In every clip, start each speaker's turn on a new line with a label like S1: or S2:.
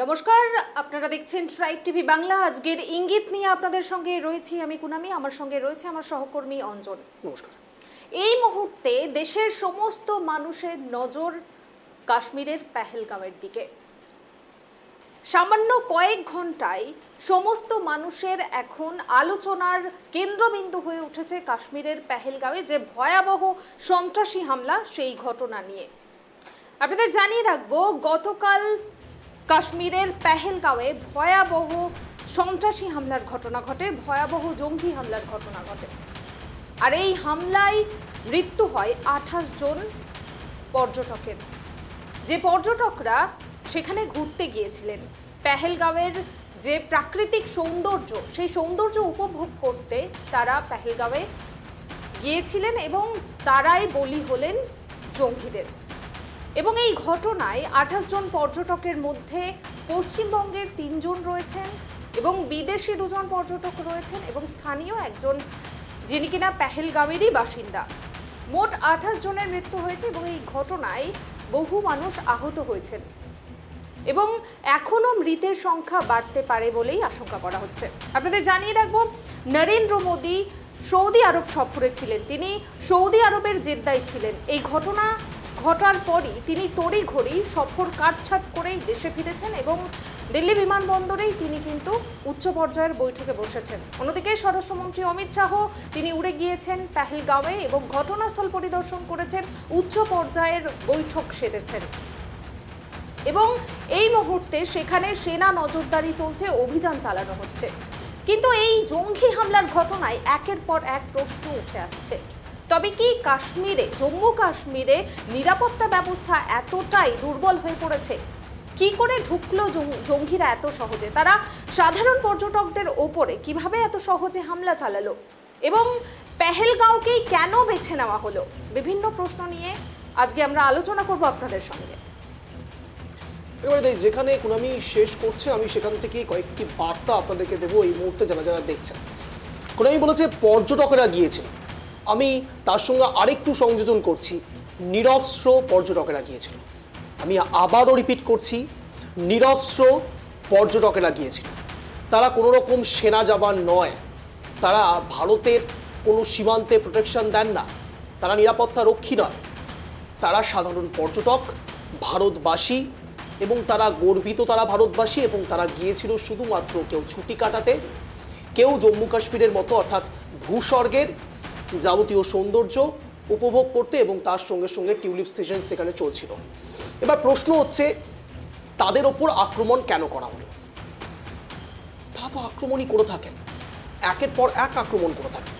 S1: নমস্কার, আপনারা দেখছেন ট্রাইব টিভি বাংলা। আজকের ইঙ্গিত নিয়ে আপনাদের সঙ্গে রয়েছি আমি কুনামি, আমার সঙ্গে রয়েছে আমার সহকর্মী অঞ্জন।
S2: নমস্কার।
S1: এই মুহূর্তে দেশের সমস্ত মানুষের নজর কাশ্মীরের পেহেলগাঁওয়ের দিকে। সামান্য কয়েক ঘন্টায় সমস্ত মানুষের এখন আলোচনার কেন্দ্রবিন্দু হয়ে উঠেছে কাশ্মীরের পেহেলগাঁওয়ে যে ভয়াবহ সন্ত্রাসী হামলা, সেই ঘটনা নিয়ে। আপনাদের জানিয়ে রাখবো, গতকাল কাশ্মীরের পেহেলগাঁওয়ে ভয়াবহ সন্ত্রাসী হামলার ঘটনা ঘটে, ভয়াবহ জঙ্গি হামলার ঘটনা ঘটে। আর এই হামলায় মৃত্যু হয় 28 জন পর্যটকের। যে পর্যটকরা সেখানে ঘুরতে গিয়েছিলেন, পেহেলগাঁওয়ের যে প্রাকৃতিক সৌন্দর্য, সেই সৌন্দর্য উপভোগ করতে তারা পেহেলগাঁওয়ে গিয়েছিলেন এবং তারাই বলি হলেন জঙ্গিদের। এবং এই ঘটনায় 28 জন পর্যটকের মধ্যে পশ্চিমবঙ্গের 3 জন রয়েছেন এবং বিদেশি 2 জন পর্যটক রয়েছেন এবং স্থানীয় একজন, যিনি কিনা পেহেলগাঁওয়েরই বাসিন্দা। মোট 28 জনের মৃত্যু হয়েছে এবং এই ঘটনায় বহু মানুষ আহত হয়েছেন এবং এখনো মৃতের সংখ্যা বাড়তে পারে বলেই আশঙ্কা করা হচ্ছে। আপনাদের জানিয়ে রাখবো, নরেন্দ্র মোদী সৌদি আরব সফরে ছিলেন। তিনি সৌদি আরবের জেদ্দায় ছিলেন। এই ঘটনা ঘটার পরই তিনি তড়িঘড়ি সফর কাটছাট করেই দেশে ফিরেছেন এবং দিল্লি বিমানবন্দরেই তিনি কিন্তু উচ্চ পর্যায়ের বৈঠকে বসেছেন। অন্যদিকে স্বরাষ্ট্রমন্ত্রী অমিত শাহ তিনি উড়ে গিয়েছেন পেহেলগাঁওয়ে এবং ঘটনাস্থল পরিদর্শন করেছেন, উচ্চ পর্যায়ের বৈঠক সেরেছেন এবং এই মুহূর্তে সেখানে সেনা নজরদারি চলছে, অভিযান চালানো হচ্ছে। কিন্তু এই জঙ্গি হামলার ঘটনায় একের পর এক প্রশ্ন উঠে আসছে। তবে কি কাশ্মীরে, জম্মু কাশ্মীরে নিরাপত্তা ব্যবস্থা এতটাই দুর্বল হয়ে পড়েছে? কি করে ঢুকলো জঙ্গিরা এত সহজে? তারা সাধারণ পর্যটকদের ওপরে কিভাবে এত সহজে হামলা চালালো এবং পেহেলগাঁওকেই কেন বেছে নেওয়া হলো? বিভিন্ন প্রশ্ন নিয়ে আজকে আমরা আলোচনা করব আপনাদের সঙ্গে।
S2: এবারে যেখানে কুনামি শেষ করছে, আমি সেখান থেকে কয়েকটি বার্তা আপনাদেরকে দেবো এই মুহূর্তে যারা যারা দেখছেন। কুনামি বলেছে পর্যটকেরা গিয়েছিল, আমি তার সঙ্গে আরেকটু সংযোজন করছি, নিরস্ত্র পর্যটকেরা গিয়েছিল। আমি আবারও রিপিট করছি, নিরস্ত্র পর্যটকেরা গিয়েছিল। তারা কোনো রকম সেনা জওয়ান নয়, তারা ভারতের কোনো সীমান্তে প্রোটেকশন দেন না, তারা নিরাপত্তা রক্ষী নয়, তারা সাধারণ পর্যটক, ভারতবাসী এবং তারা গর্বিত, তারা ভারতবাসী এবং তারা গিয়েছিল শুধুমাত্র কেউ ছুটি কাটাতে, কেউ জম্মু কাশ্মীরের মতো অর্থাৎ ভূস্বর্গের যাবতীয় সৌন্দর্য উপভোগ করতে এবং তার সঙ্গে সঙ্গে টিউলিপ সিজন সেখানে চলছিল। এবার প্রশ্ন হচ্ছে, তাদের ওপর আক্রমণ কেন করা হলো? তা তো আক্রমণই করে থাকেন, একের পর এক আক্রমণ করে থাকেন।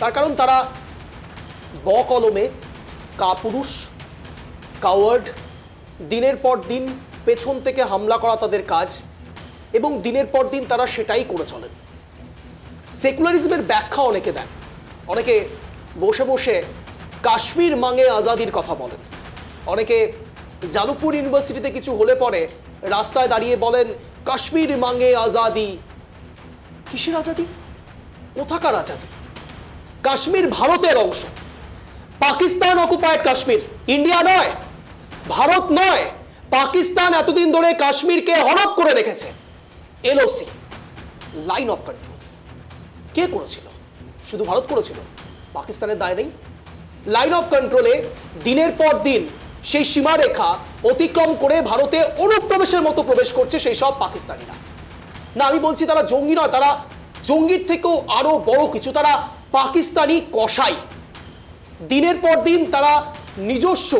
S2: তার কারণ তারা বকলমে কাপুরুষ, কাওয়ার্ড, দিনের পর দিন পেছন থেকে হামলা করা তাদের কাজ এবং দিনের পর দিন তারা সেটাই করে চলেন। সেকুলারিজমের ব্যাখ্যা অনেকে দেন, অনেকে বসে বসে কাশ্মীর মাঙে আজাদির কথা বলেন, অনেকে যাদবপুর ইউনিভার্সিটিতে কিছু হলে পরে রাস্তায় দাঁড়িয়ে বলেন কাশ্মীর মাঙে আজাদি। কিসের আজাদি? কোথাকার আজাদি? কাশ্মীর ভারতের অংশ, পাকিস্তান অকুপায়েড কাশ্মীর, ইন্ডিয়া নয়, ভারত নয়, পাকিস্তান এতদিন ধরে কাশ্মীরকে হরপ করে রেখেছে। এলওসি, লাইন অফ কন্ট্রোল, কে করেছিল? শুধু ভারত করেছিল? পাকিস্তানের দায় নেই? লাইন অফ কন্ট্রোলে দিনের পর দিন সেই সীমারেখা অতিক্রম করে ভারতে অনুপ্রবেশের মতো প্রবেশ করছে সেই সব পাকিস্তানিরা। না, আমি বলছি তারা জঙ্গি নয়, তারা জঙ্গির থেকেও আরো বড় কিছু, তারা পাকিস্তানি কসাই। দিনের পর দিন তারা নিজস্ব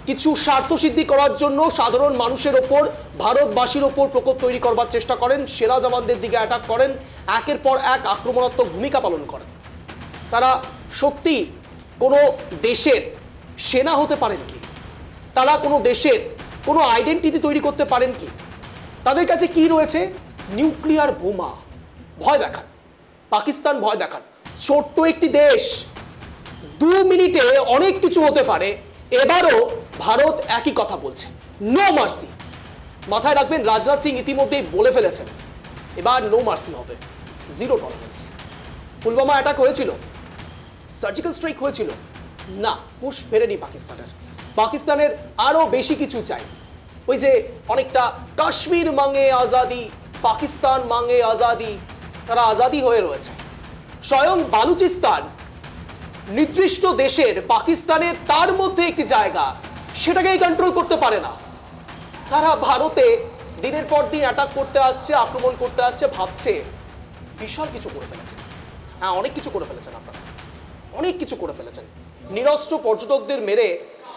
S2: কিছু স্বার্থসিদ্ধি করার জন্য সাধারণ মানুষের ওপর, ভারতবাসীর ওপর প্রকোপ তৈরি করবার চেষ্টা করেন, সেনা জওয়ানদের দিকে অ্যাটাক করেন, একের পর এক আক্রমণাত্মক ভূমিকা পালন করেন। তারা সত্যি কোনো দেশের সেনা হতে পারেন কি? তারা কোনো দেশের কোনো আইডেন্টিটি তৈরি করতে পারেন কি? তাদের কাছে কি রয়েছে? নিউক্লিয়ার বোমা। ভয় দেখান, পাকিস্তান ভয় দেখান। ছোট্ট একটি দেশ, 2 মিনিটে অনেক কিছু হতে পারে। এবারও ভারত একই কথা বলছে, নো মার্সি। মাথায় রাখবেন, রাজনাথ সিং ইতিমধ্যেই বলে ফেলেছেন এবার নো মার্সি হবে, জিরো টলারেন্স। পুলওয়ামা অ্যাটাক হয়েছিল, সার্জিক্যাল স্ট্রাইক হয়েছিল, না, পুশ ফেরেনি পাকিস্তানের। পাকিস্তানের আরো বেশি কিছু চাই। ওই যে অনেকটা কাশ্মীর মাঙ্গে আজাদি, পাকিস্তান মাঙ্গে আজাদি, তারা আজাদি হয়ে রয়েছে। স্বয়ং বালুচিস্তান নির্দিষ্ট দেশের, পাকিস্তানের তার মধ্যে একটি জায়গা, সেটাকেই কন্ট্রোল করতে পারে না। তারা ভারতে দিনের পর দিন অ্যাটাক করতে আসছে, আক্রমণ করতে আসছে, ভাবছে বিশাল কিছু করে ফেলেছে। হ্যাঁ, অনেক কিছু করে ফেলেছেন আপনারা, অনেক কিছু করে ফেলেছেন। নিরস্ত্র পর্যটকদের মেরে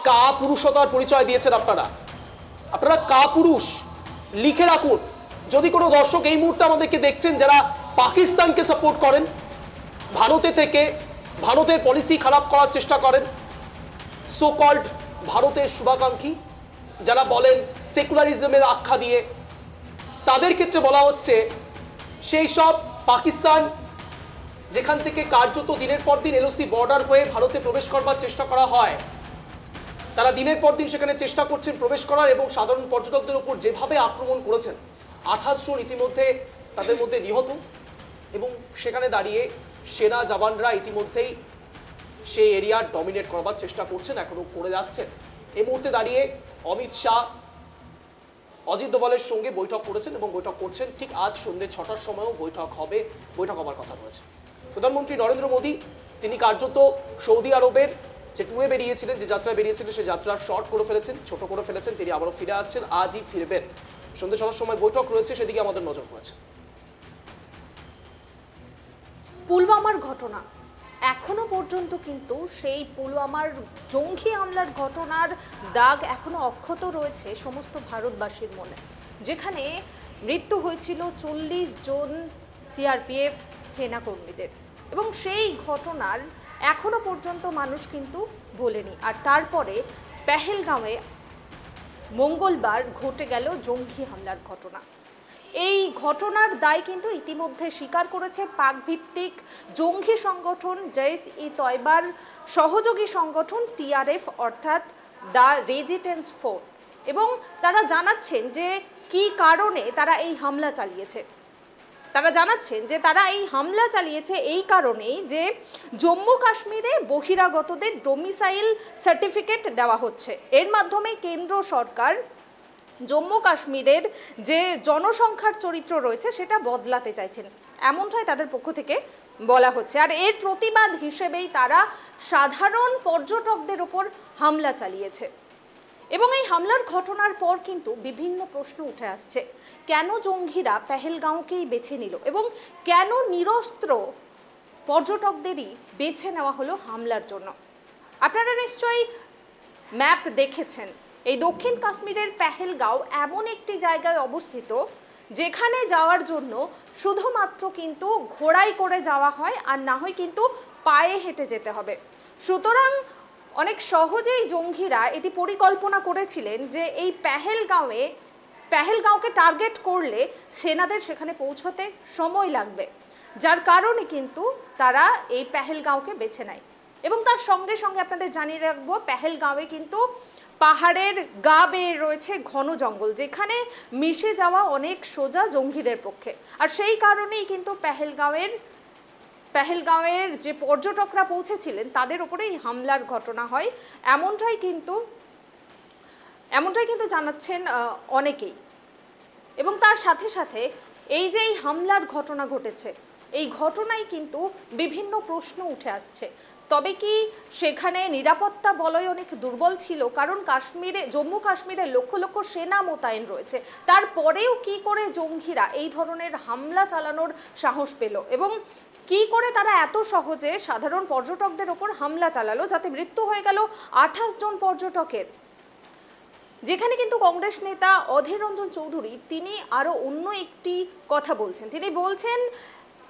S2: কাপুরুষতার পরিচয় দিয়েছেন আপনারা। আপনারা কাপুরুষ, লিখে রাখুন। যদি কোনো দর্শক এই মুহূর্তে আমাদেরকে দেখছেন যারা পাকিস্তানকে সাপোর্ট করেন, ভারতে থেকে ভারতের পলিসি খারাপ করার চেষ্টা করেন, সো কল্ড ভারতের শুভাকাঙ্ক্ষী যারা বলেন সেকুলারিজমের আখ্যা দিয়ে, তাদের ক্ষেত্রে বলা হচ্ছে সেই সব পাকিস্তান যেখান থেকে কার্যত দিনের পর দিন এলওসি বর্ডার হয়ে ভারতে প্রবেশ করবার চেষ্টা করা হয়, তারা দিনের পর দিন সেখানে চেষ্টা করছেন প্রবেশ করার এবং সাধারণ পর্যটকদের উপর যেভাবে আক্রমণ করেছেন, 28 জন ইতিমধ্যে তাদের মধ্যে নিহত, এবং সেখানে দাঁড়িয়ে সেনা জওয়ানরা ইতিমধ্যেই সেই এরিয়া ডমিনেট করবার চেষ্টা করছেন, এখনো করে যাচ্ছেন। এই মুহূর্তে দাঁড়িয়ে অমিত শাহ অজিত দোভালের সঙ্গে বৈঠক করেছেন এবং বৈঠক করছেন। ঠিক আজ সন্ধ্যে 6টার সময়ও বৈঠক হবে, বৈঠক হবার কথা রয়েছে। প্রধানমন্ত্রী নরেন্দ্র মোদী তিনি কার্যত সৌদি আরবের যে ট্যুরে বেরিয়েছিলেন, যে যাত্রায় বেরিয়েছিলেন, সেই যাত্রার শর্ট করে ফেলেছেন, ছোট করে ফেলেছেন। তিনি আবারও ফিরে আসছেন, আজই ফিরবেন। সন্ধ্যে 6টার সময় বৈঠক রয়েছে, সেদিকে আমাদের নজর রয়েছে।
S1: পুলওয়ামার ঘটনা এখনো পর্যন্ত কিন্তু সেই পুলওয়ামার জঙ্গি হামলার ঘটনার দাগ এখনো অক্ষত রয়েছে সমস্ত ভারতবাসীর মনে, যেখানে মৃত্যু হয়েছিল 40 জন সিআরপিএফ সেনাকর্মীদের, এবং সেই ঘটনার এখনো পর্যন্ত মানুষ কিন্তু ভোলেনি। আর তারপরে পেহেলগাঁওয়ে মঙ্গলবার ঘটে গেল জঙ্গি হামলার ঘটনা। এই ঘটনার দায় কিন্তু ইতিমধ্যে স্বীকার করেছে পাক ভিত্তিক জঙ্গি সংগঠন জইশ-ই-তয়বার সহযোগী সংগঠন টিআরএফ, অর্থাৎ দ্য রেজিস্ট্যান্স ফোর্স, এবং তারা জানাচ্ছেন যে কি কারণে তারা এই হামলা চালিয়েছে। তারা জানাচ্ছেন যে তারা এই হামলা চালিয়েছে এই কারণেই যে জম্মু কাশ্মীরে বহিরাগতদের ডোমিসাইল সার্টিফিকেট দেওয়া হচ্ছে। এর মাধ্যমে কেন্দ্র সরকার জম্মু কাশ্মীরের যে জনসংখ্যার চরিত্র রয়েছে সেটা বদলাতে চাইছেন, এমনটাই তাদের পক্ষ থেকে বলা হচ্ছে। আর এর প্রতিবাদ হিসেবেই তারা সাধারণ পর্যটকদের উপর হামলা চালিয়েছে। এবং এই হামলার ঘটনার পর কিন্তু বিভিন্ন প্রশ্ন উঠে আসছে, কেন জঙ্গিরা পেহেলগাঁওকেই বেছে নিল এবং কেন নিরস্ত্র পর্যটকদেরই বেছে নেওয়া হলো হামলার জন্য। আপনারা নিশ্চয়ই ম্যাপ দেখেছেন, এই দক্ষিণ কাশ্মীরের পেহেলগাঁও এমন একটি জায়গায় অবস্থিত যেখানে যাওয়ার জন্য শুধুমাত্র কিন্তু ঘোড়ায় করে যাওয়া হয়, আর না হয় কিন্তু পায়ে হেঁটে যেতে হবে। সুতরাং অনেক সহজেই জঙ্গিরা এটি পরিকল্পনা করেছিলেন যে এই পেহেলগাঁওকে টার্গেট করলে সেনাদের সেখানে পৌঁছতে সময় লাগবে, যার কারণে কিন্তু তারা এই পেহেলগাঁওকে বেছে নেয়। এবং তার সঙ্গে সঙ্গে আপনাদের জানিয়ে রাখবো, পেহেলগাঁওয়ে কিন্তু পাহাড়ের গা বেয়ে রয়েছে ঘন জঙ্গল, যেখানে মিশে যাওয়া অনেক সোজা জঙ্গিদের পক্ষে। আর সেই কারণেই কিন্তু পেহেলগাঁওয়ের যে পর্যটকরা পৌঁছেছিলেন তাদের উপরে এই হামলার ঘটনা হয়, এমনটাই কিন্তু জানাচ্ছেন অনেকেই। এবং তার সাথে সাথে এই যে এই হামলার ঘটনা ঘটেছে, এই ঘটনায় কিন্তু বিভিন্ন প্রশ্ন উঠে আসছে। তবে কি সেখানে নিরাপত্তা বলয় অনেক দুর্বল ছিল? কারণ জম্মু কাশ্মীরে লক্ষ লক্ষ সেনা মোতায়েন রয়েছে, তারপরেও কি করে জঙ্গিরা এই ধরনের হামলা চালানোর সাহস পেল এবং কি করে তারা এত সহজে সাধারণ পর্যটকদের ওপর হামলা চালালো, যাতে মৃত্যু হয়ে গেল 28 জন পর্যটকের। যেখানে কিন্তু কংগ্রেস নেতা অধীর রঞ্জন চৌধুরী তিনি আরও অন্য একটি কথা বলছেন। তিনি বলছেন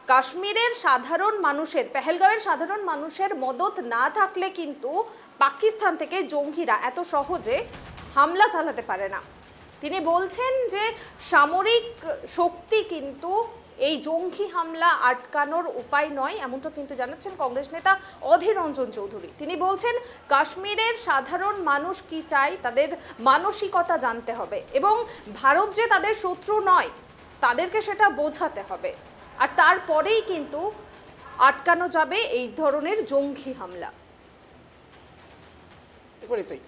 S1: কাশ্মীরের সাধারণ মানুষের, পেহেলগাঁওয়ের সাধারণ মানুষের মদত না থাকলে কিন্তু পাকিস্তান থেকে জঙ্গিরা এত সহজে হামলা চালাতে পারে না। তিনি বলছেন যে সামরিক শক্তি কিন্তু এই জঙ্গি হামলা আটকানোর উপায় নয়, এমনটা কিন্তু জানাচ্ছেন কংগ্রেস নেতা অধীর রঞ্জন চৌধুরী। তিনি বলছেন কাশ্মীরের সাধারণ মানুষ কি চায় তাদের মানসিকতা জানতে হবে এবং ভারত যে তাদের শত্রু নয় তাদেরকে সেটা বোঝাতে হবে, আর তারপরেই কিন্তু আটকানো যাবে এই ধরনের জঙ্গি হামলা।
S2: এবারে তাই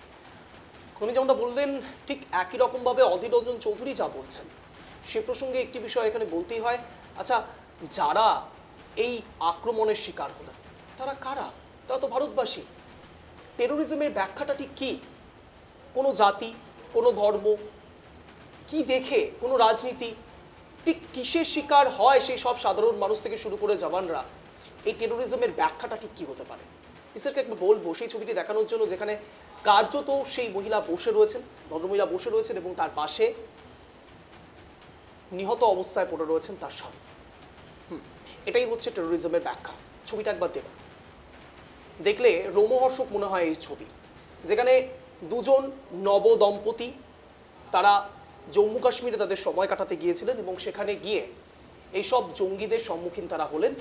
S2: উনি যেমনটা বললেন ঠিক একই রকমভাবে অধীর রঞ্জন চৌধুরী যা বলছেন সে প্রসঙ্গে একটি বিষয় এখানে বলতেই হয়। আচ্ছা, যারা এই আক্রমণের শিকার হলেন তারা কারা? তারা তো ভারতবাসী। টেরোরিজমের ব্যাখ্যাটা ঠিক কী? কোনো জাতি, কোনো ধর্ম, কি দেখে, কোনো রাজনীতি, ঠিক কিসের শিকার হয় সেই সব সাধারণ মানুষ থেকে শুরু করে জওয়ানরা? এই টেরোরিজমের ব্যাখ্যাটা ঠিক কী হতে পারে? ইসারকে একবার বলবো সেই ছবিটি দেখানোর জন্য, যেখানে কার্যত সেই মহিলা বসে রয়েছেন, ভদ্রমহিলা বসে রয়েছেন এবং তার পাশে নিহত অবস্থায় পড়ে রয়েছেন তার স্বামী। এটাই হচ্ছে টেরোরিজমের ব্যাখ্যা। ছবিটা একবার দেখুন, দেখলে রোমহর্ষক মনে হয় এই ছবি, যেখানে দুজন নব দম্পতি তারা জম্মু কাশ্মীরে তাদের সময় কাটাতে গিয়েছিলেন এবং সেখানে গিয়ে এইসব জঙ্গিদের সম্মুখীন তারা হলেন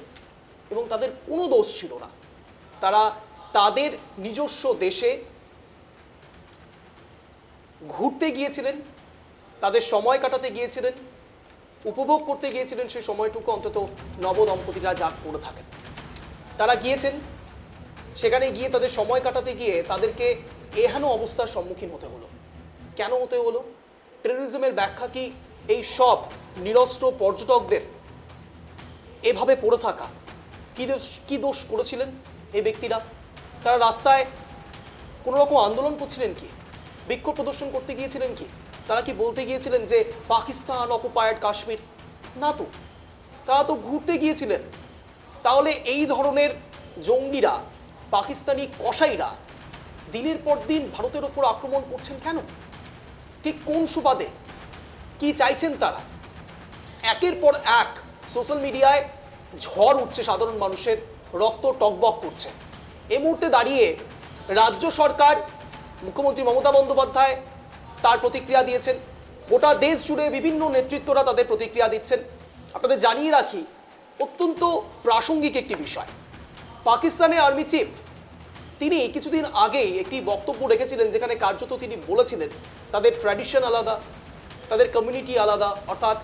S2: এবং তাদের কোনো দোষ ছিল না। তারা তাদের নিজস্ব দেশে ঘুরতে গিয়েছিলেন, তাদের সময় কাটাতে গিয়েছিলেন, উপভোগ করতে গিয়েছিলেন। সেই সময়টুকু অন্তত নব দম্পতিরা যা করে থাকেন, তারা গিয়েছেন, সেখানে গিয়ে তাদের সময় কাটাতে গিয়ে তাদেরকে এহেন অবস্থার সম্মুখীন হতে হলো। কেন হতে হলো? টেরোরিজমের ব্যাখ্যা কি এই সব নিরস্ত্র পর্যটকদের এভাবে পড়ে থাকা? কি দোষ করেছিলেন এই ব্যক্তিরা? তারা রাস্তায় কোনো রকম আন্দোলন করছিলেন কি? বিক্ষোভ প্রদর্শন করতে গিয়েছিলেন কি? তারা কি বলতে গিয়েছিলেন যে পাকিস্তান অকুপায়েড কাশ্মীর? না তো, তারা তো ঘুরতে গিয়েছিলেন। তাহলে এই ধরনের জঙ্গিরা, পাকিস্তানি কসাইরা দিনের পর দিন ভারতের ওপর আক্রমণ করছেন কেন? ঠিক কোন সুবাদে? কি চাইছেন তারা? একের পর এক সোশ্যাল মিডিয়ায় ঝড় উঠছে, সাধারণ মানুষের রক্ত টকবক করছে। এই মুহূর্তে দাঁড়িয়ে রাজ্য সরকার, মুখ্যমন্ত্রী মমতা বন্দ্যোপাধ্যায় তার প্রতিক্রিয়া দিয়েছেন, গোটা দেশ জুড়ে বিভিন্ন নেতৃত্বরা তাদের প্রতিক্রিয়া দিচ্ছেন। আপনাদের জানিয়ে রাখি, অত্যন্ত প্রাসঙ্গিক একটি বিষয়। পাকিস্তানের আর্মি চিফ তিনি কিছুদিন আগেই একটি বক্তব্য রেখেছিলেন, যেখানে কার্যত তিনি বলেছিলেন তাদের ট্র্যাডিশন আলাদা, তাদের কমিউনিটি আলাদা, অর্থাৎ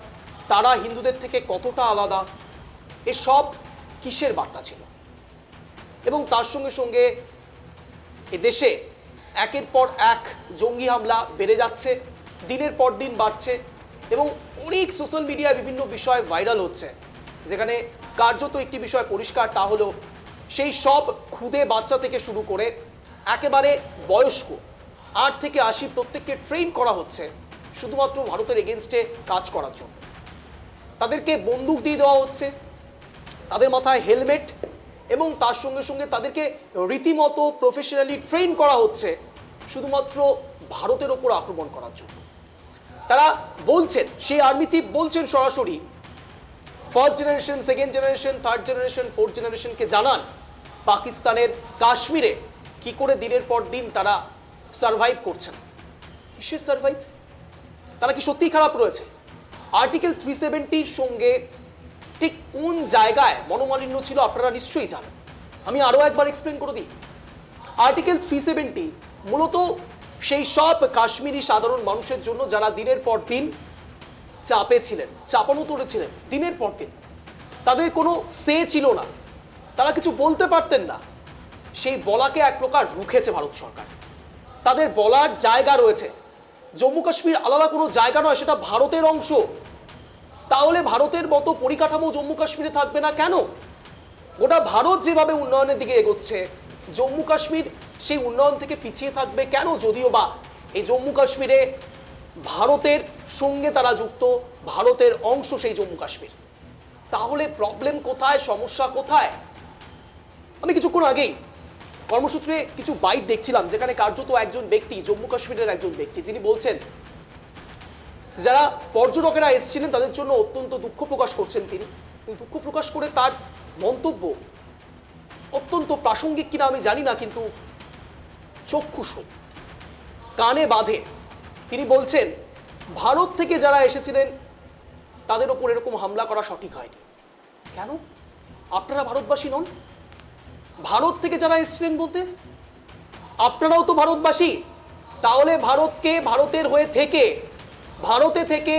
S2: তারা হিন্দুদের থেকে কতটা আলাদা। এসব কিসের বার্তা ছিল? এবং তার সঙ্গে সঙ্গে এদেশে একের পর এক জঙ্গি হামলা বেড়ে যাচ্ছে, দিনের পর দিন বাড়ছে এবং অনেক সোশ্যাল মিডিয়ায় বিভিন্ন বিষয় ভাইরাল হচ্ছে, যেখানে কার্যত একটি বিষয় পরিষ্কার, তা হলো সেই সব খুদে বাচ্চা থেকে শুরু করে একেবারে বয়স্ক 8 থেকে 80 প্রত্যেককে ট্রেন করা হচ্ছে শুধুমাত্র ভারতের এগেনস্টে কাজ করার জন্য। তাদেরকে বন্দুক দিয়ে দেওয়া হচ্ছে, তাদের মাথায় হেলমেট, এবং তার সঙ্গে সঙ্গে তাদেরকে রীতিমতো প্রফেশনালি ট্রেন করা হচ্ছে শুধুমাত্র ভারতের ওপর আক্রমণ করার জন্য। তারা বলছেন, সেই আর্মি চিফ বলছেন সরাসরি, first generation, second generation, third generation, fourth জেনারেশনকে জানান পাকিস্তানের কাশ্মীরে কি করে দিনের পর দিন তারা সার্ভাইভ করছেন। কিসের সার্ভাইভ? তারা কি সত্যিই খারাপ রয়েছে? আর্টিকেল 370-র সঙ্গে ঠিক কোন জায়গায় মনোমালিন্য ছিল আপনারা নিশ্চয়ই জানেন। আমি আরও একবার এক্সপ্লেন করে দিই। আর্টিকেল 370 মূলত সেই সব কাশ্মীরি সাধারণ মানুষের জন্য যারা দিনের পর দিন চাপে ছিলেন, চাপানো তুলেছিলেন দিনের পর দিন, তাদের কোনো সে ছিল না, তারা কিছু বলতে পারতেন না। সেই বলাকে এক প্রকার রুখেছে ভারত সরকার। তাদের বলার জায়গা রয়েছে। জম্মু কাশ্মীর আলাদা কোনো জায়গা নয়, সেটা ভারতের অংশ। তাহলে ভারতের মতো পরিকাঠামো জম্মু কাশ্মীরে থাকবে না কেন? গোটা ভারত যেভাবে উন্নয়নের দিকে এগোচ্ছে, জম্মু কাশ্মীর সেই উন্নয়ন থেকে পিছিয়ে থাকবে কেন? যদিও বা এই জম্মু কাশ্মীরে ভারতের সঙ্গে তারা যুক্ত, ভারতের অংশ সেই জম্মু কাশ্মীর। তাহলে প্রবলেম কোথায়, সমস্যা কোথায়? আমি কিছুক্ষণ আগেই কর্মসূত্রে কিছু বাইট দেখছিলাম, যেখানে কার্যত একজন ব্যক্তি, জম্মু কাশ্মীরের একজন ব্যক্তি, যিনি বলছেন যারা পর্যটকেরা এসেছিলেন তাদের জন্য অত্যন্ত দুঃখ প্রকাশ করছেন তিনি। দুঃখ প্রকাশ করে তার মন্তব্য অত্যন্ত প্রাসঙ্গিক কিনা আমি জানি না, কিন্তু চক্ষুষু কানে বাঁধে। তিনি বলছেন ভারত থেকে যারা এসেছিলেন তাদের ওপর এরকম হামলা করা সঠিক হয়নি। কেন? আপনারা ভারতবাসী নন? ভারত থেকে যারা এসেছিলেন বলতে আপনারাও তো ভারতবাসী। তাহলে ভারতকে ভারতের হয়ে থেকে, ভারতে থেকে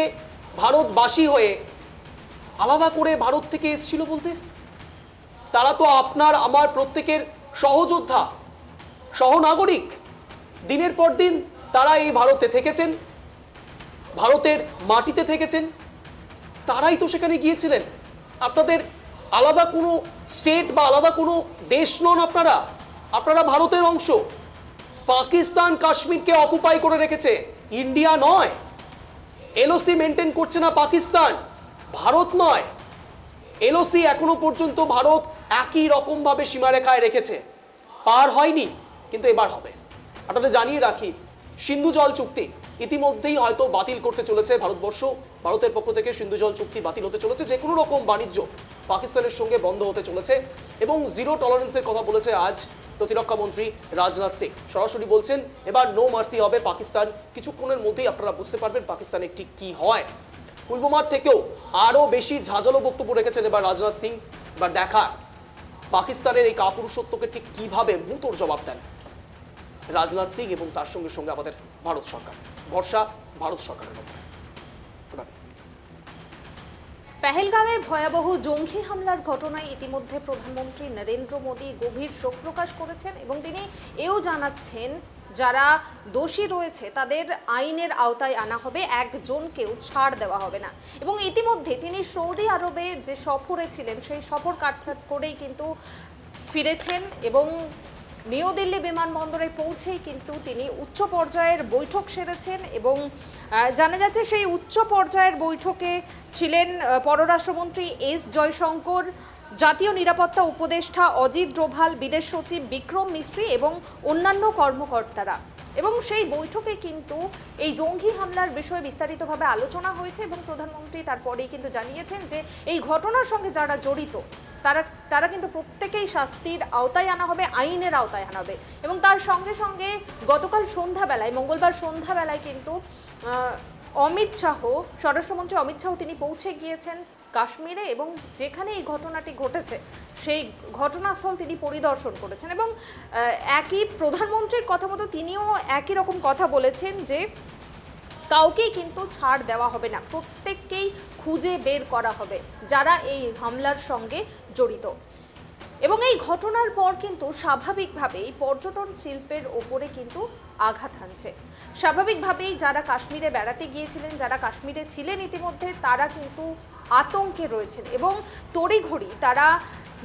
S2: ভারতবাসী হয়ে আলাদা করে ভারত থেকে এসেছিল বলতে? তারা তো আপনার আমার প্রত্যেকের সহযোদ্ধা, সহনাগরিক। দিনের পর দিন তারা এই ভারতে থেকেছেন, ভারতের মাটিতে থেকেছেন, তারাই তো সেখানে গিয়েছিলেন। আপনাদের আলাদা কোনো স্টেট বা আলাদা কোনো দেশ নন, আপনারা আপনারা ভারতের অংশ। পাকিস্তান কাশ্মীরকে অকুপাই করে রেখেছে, ইন্ডিয়া নয়। এলওসি মেনটেন করছে না পাকিস্তান, ভারত নয়। এলওসি এখনো পর্যন্ত ভারত একই রকম ভাবে সীমারেখায় রেখেছে, পার হয়নি, কিন্তু এবার হবে। আপনাদের জানিয়ে রাখি, সিন্ধু জল চুক্তি ইতিমধ্যেই হয়তো বাতিল করতে চলেছে ভারতবর্ষ। ভারতের পক্ষ থেকে সিন্ধু জল চুক্তি বাতিল হতে চলেছে, যে কোনো রকম বাণিজ্য পাকিস্তানের সঙ্গে বন্ধ হতে চলেছে এবং জিরো টলারেন্সের কথা বলেছে আজ প্রতিরক্ষা মন্ত্রী রাজনাথ সিং। সরাসরি বলছেন এবার নো মার্সি হবে পাকিস্তান। কিছুক্ষণের মধ্যেই আপনারা বুঝতে পারবেন পাকিস্তানের ঠিক কি হয়। পুলওয়ামার থেকেও আরও বেশি ঝাঁঝালো বক্তব্য রেখেছেন এবার রাজনাথ সিং। এবার দেখা পাকিস্তানের এই কাপুরুষত্বকে ঠিক কিভাবে মুহূর্তের জবাব দেন রাজনাথ সিং এবং তার সঙ্গে সঙ্গে আমাদের ভারত সরকার। ভরসা ভারত সরকারের উপর।
S1: পেহেলগাঁওয়ে ভয়াবহ জঙ্গি হামলার ঘটনায় ইতিমধ্যে প্রধানমন্ত্রী নরেন্দ্র মোদী গভীর শোক প্রকাশ করেছেন এবং তিনি এও জানাচ্ছেন যারা দোষী রয়েছে তাদের আইনের আওতায় আনা হবে, একজনকেও ছাড় দেওয়া হবে না। এবং ইতিমধ্যে তিনি সৌদি আরবে যে সফরে ছিলেন সেই সফর কাটছাট করেই কিন্তু ফিরেছেন এবং নিউ দিল্লি বিমানবন্দরে পৌঁছেই কিন্তু তিনি উচ্চ পর্যায়ের বৈঠক সেরেছেন এবং জানা যাচ্ছে সেই উচ্চ পর্যায়ের বৈঠকে ছিলেন পররাষ্ট্রমন্ত্রী এস জয়শঙ্কর, জাতীয় নিরাপত্তা উপদেষ্টা অজিত ডোভাল, বিদেশ সচিব বিক্রম মিস্ত্রি এবং অন্যান্য কর্মকর্তারা। এবং সেই বৈঠকে কিন্তু এই জঙ্গি হামলার বিষয়ে বিস্তারিতভাবে আলোচনা হয়েছে এবং প্রধানমন্ত্রী তারপরেই কিন্তু জানিয়েছেন যে এই ঘটনার সঙ্গে যারা জড়িত তারা কিন্তু প্রত্যেকেই শাস্তির আওতায় আনা হবে, আইনের আওতায় আনা হবে। এবং তার সঙ্গে সঙ্গে গতকাল সন্ধ্যাবেলায়, মঙ্গলবার সন্ধ্যাবেলায় কিন্তু স্বরাষ্ট্রমন্ত্রী অমিত শাহ তিনি পৌঁছে গিয়েছেন কাশ্মীরে এবং যেখানে এই ঘটনাটি ঘটেছে সেই ঘটনাস্থল তিনি পরিদর্শন করেছেন এবং একই প্রধানমন্ত্রীর কথা মতো তিনিও একই রকম কথা বলেছেন যে কাউকেই কিন্তু ছাড় দেওয়া হবে না, প্রত্যেককেই খুঁজে বের করা হবে যারা এই হামলার সঙ্গে জড়িত। এবং এই ঘটনার পর কিন্তু স্বাভাবিকভাবেই পর্যটন শিল্পের ওপরে কিন্তু আঘাত হানছে। স্বাভাবিকভাবেই যারা কাশ্মীরে বেড়াতে গিয়েছিলেন, যারা কাশ্মীরে ছিলেন ইতিমধ্যে, তারা কিন্তু আতঙ্কে রয়েছেন এবং তড়িঘড়ি তারা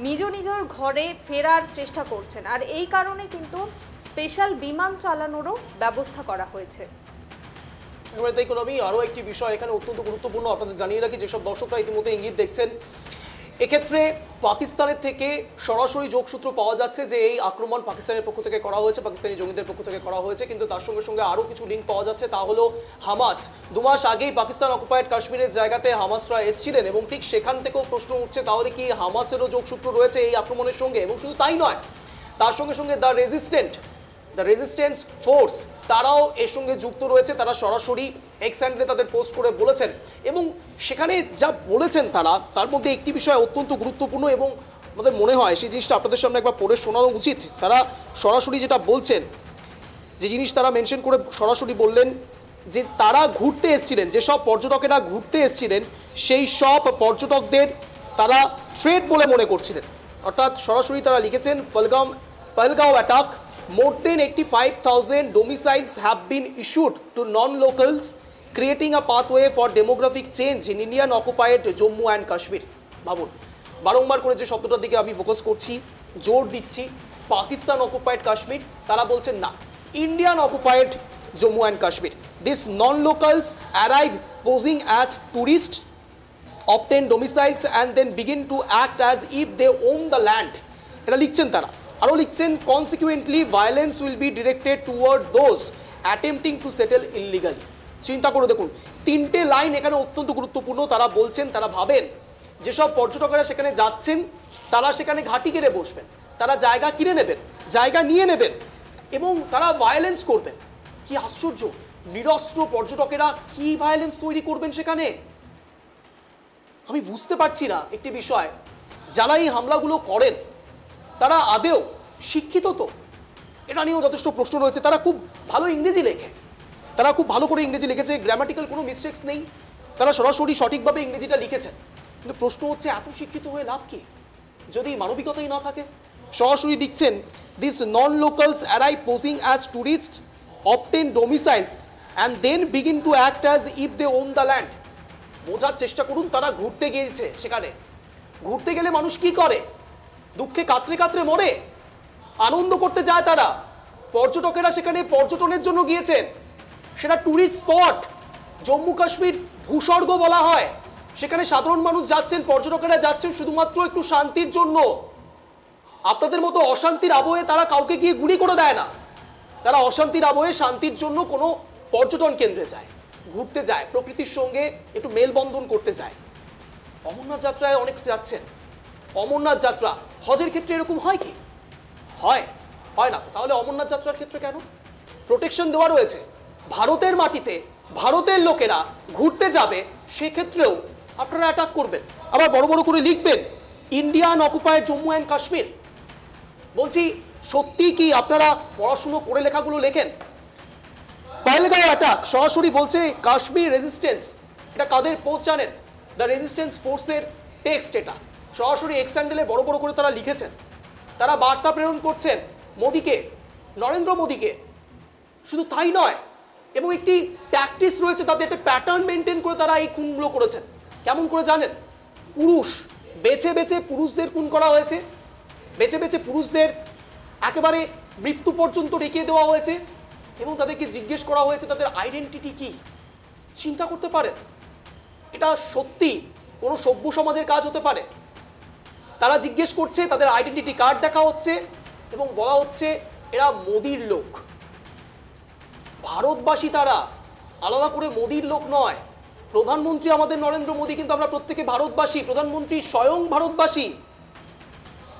S1: নিজ নিজের ঘরে ফেরার চেষ্টা করছেন। আর এই কারণে কিন্তু স্পেশাল বিমান চালানোরও ব্যবস্থা করা হয়েছে।
S2: এবারে দেখুন, আমি আরও একটি বিষয় এখানে অত্যন্ত গুরুত্বপূর্ণ আপনাদের জানিয়ে রাখি, যেসব দর্শকরা ইতিমধ্যে ইঙ্গিত দেখছেন, এক্ষেত্রে পাকিস্তানের থেকে সরাসরি যোগসূত্র পাওয়া যাচ্ছে যে এই আক্রমণ পাকিস্তানের পক্ষ থেকে করা হয়েছে, পাকিস্তানি জঙ্গিদের পক্ষ থেকে করা হয়েছে। কিন্তু তার সঙ্গে সঙ্গে আরও কিছু লিঙ্ক পাওয়া যাচ্ছে, তা হলো হামাস। 2 মাস আগেই পাকিস্তান অকুপায়েড কাশ্মীরের জায়গাতে হামাসরা এসেছিলেন এবং ঠিক সেখান থেকেও প্রশ্ন উঠছে তাহলে কি হামাসেরও যোগসূত্র রয়েছে এই আক্রমণের সঙ্গে। এবং শুধু তাই নয়, তার সঙ্গে সঙ্গে দ্য রেজিস্ট্যান্স ফোর্স তারাও এর সঙ্গে যুক্ত রয়েছে। তারা সরাসরি এক্স হ্যান্ডেলে তাদের পোস্ট করে বলেছেন এবং সেখানে যা বলেছেন তার মধ্যে একটি বিষয় অত্যন্ত গুরুত্বপূর্ণ এবং আমাদের মনে হয় সেই জিনিসটা আপনাদের সামনে একবার পড়ে শোনানো উচিত। তারা সরাসরি যেটা বলছেন, যে জিনিস তারা মেনশন করে সরাসরি বললেন যে তারা ঘুরতে এসেছিলেন, যেসব পর্যটকেরা ঘুরতে এসেছিলেন সেই সব পর্যটকদের তারা থ্রেট বলে মনে করছিলেন। অর্থাৎ সরাসরি তারা লিখেছেন Pahalgam attack, more than 85,000 domiciles have been issued to non-locals, creating a pathway for demographic change in Indian occupied Jammu and Kashmir. ভাবুন, বারংবার করে যে শব্দটার দিকে আমি ফোকাস করছি, জোর দিচ্ছি, পাকিস্তান অকুপায়েড কাশ্মীর, তারা বলছেন না, Indian occupied Jammu and Kashmir. These non-locals arrive posing as tourists, obtain domiciles and then begin to act as if they own the land. এটা লিখছেন তারা। আরও লিখছেন, consequently violence will be directed toward those attempting to settle illegally. চিন্তা করে দেখুন, 3টে line এখানে অত্যন্ত গুরুত্বপূর্ণ। তারা বলছেন, তারা ভাবেন যেসব পর্যটকেরা সেখানে যাচ্ছেন তারা সেখানে ঘাঁটি কেড়ে বসবেন, তারা জায়গা কিনে নেবেন, জায়গা নিয়ে নেবেন এবং তারা ভায়োলেন্স করবেন। কি আশ্চর্য, নিরস্ত্র পর্যটকেরা কি ভায়োলেন্স তৈরি করবেন সেখানে। আমি বুঝতে পারছি না একটি বিষয়, যারা এই হামলাগুলো করেন তারা আদেও শিক্ষিত তো? এটা নিয়েও যথেষ্ট প্রশ্ন রয়েছে। তারা খুব ভালো ইংরেজি লেখে, তারা খুব ভালো করে ইংরেজি লিখেছে, গ্রামাটিক্যাল কোনো মিস্টেক্স নেই, তারা সরাসরি সঠিকভাবে ইংরেজিটা লিখেছেন। কিন্তু প্রশ্ন হচ্ছে, এত শিক্ষিত হয়ে লাভ কি যদি মানবিকতাই না থাকে? সরাসরি লিখছেন, this non locals arrive posing as tourist obtain domiciles and then begin to act as if they own the land. বোঝার চেষ্টা করুন, তারা ঘুরতে গিয়েছে। সেখানে ঘুরতে গেলে মানুষ কি করে? দুঃখে কাতরে কাতরে মরে, আনন্দ করতে যায় তারা। পর্যটকেরা সেখানে পর্যটনের জন্য গিয়েছেন, সেটা ট্যুরিস্ট স্পট, জম্মু কাশ্মীর ভূস্বর্গ বলা হয়। সেখানে সাধারণ মানুষ যাচ্ছেন, পর্যটকেরা যাচ্ছেন শুধুমাত্র একটু শান্তির জন্য। আপনাদের মতো অশান্তির আবহে তারা কাউকে গিয়ে গুলি করে দেয় না। তারা অশান্তির আবহে শান্তির জন্য কোনো পর্যটন কেন্দ্রে যায়, ঘুরতে যায়, প্রকৃতির সঙ্গে একটু মেলবন্ধন করতে যায়। অমরনাথ যাত্রায় অনেক যাচ্ছেন। অমরনাথ যাত্রা, হজের ক্ষেত্রে এরকম হয় কি? হয় না তো। তাহলে অমরনাথ যাত্রার ক্ষেত্রে কেন? প্রোটেকশন দেওয়া রয়েছে। ভারতের মাটিতে ভারতের লোকেরা ঘুরতে যাবে, সেক্ষেত্রেও আপনারা অ্যাটাক করবেন, আবার বড় বড় করে লিখবেন Indian occupied Jammu and Kashmir. বলছি, সত্যি কি আপনারা পড়াশুনো করে লেখাগুলো লেখেন? পহেলগাঁও অ্যাটাক সরাসরি বলছে কাশ্মীর রেজিস্ট্যান্স। এটা কাদের পোস্ট জানেন? দ্য রেজিস্ট্যান্স ফোর্সের টেক্সট। এটা সরাসরি এক্স হ্যান্ডেলে বড় বড় করে তারা লিখেছেন। তারা বার্তা প্রেরণ করছেন মোদিকে, নরেন্দ্র মোদিকে। শুধু তাই নয়, এবং একটি ট্যাকটিক্স রয়েছে তাদের, একটা প্যাটার্ন মেনটেন করে তারা এই খুনগুলো করেছেন। কেমন করে জানেন? পুরুষ বেছে বেছে পুরুষদের খুন করা হয়েছে, বেছে বেছে পুরুষদের একেবারে মৃত্যু পর্যন্ত রেখে দেওয়া হয়েছে, এবং তাদেরকে জিজ্ঞেস করা হয়েছে তাদের আইডেন্টিটি কি। চিন্তা করতে পারেন, এটা সত্যি কোনো সভ্য সমাজের কাজ হতে পারে? তারা জিজ্ঞেস করছে, তাদের আইডেন্টিটি কার্ড দেখা হচ্ছে এবং বলা হচ্ছে এরা মোদির লোক। ভারতবাসী তারা, আলাদা করে মোদির লোক নয়। প্রধানমন্ত্রী আমাদের নরেন্দ্র মোদি, কিন্তু আমরা প্রত্যেকে ভারতবাসী। প্রধানমন্ত্রী স্বয়ং ভারতবাসী।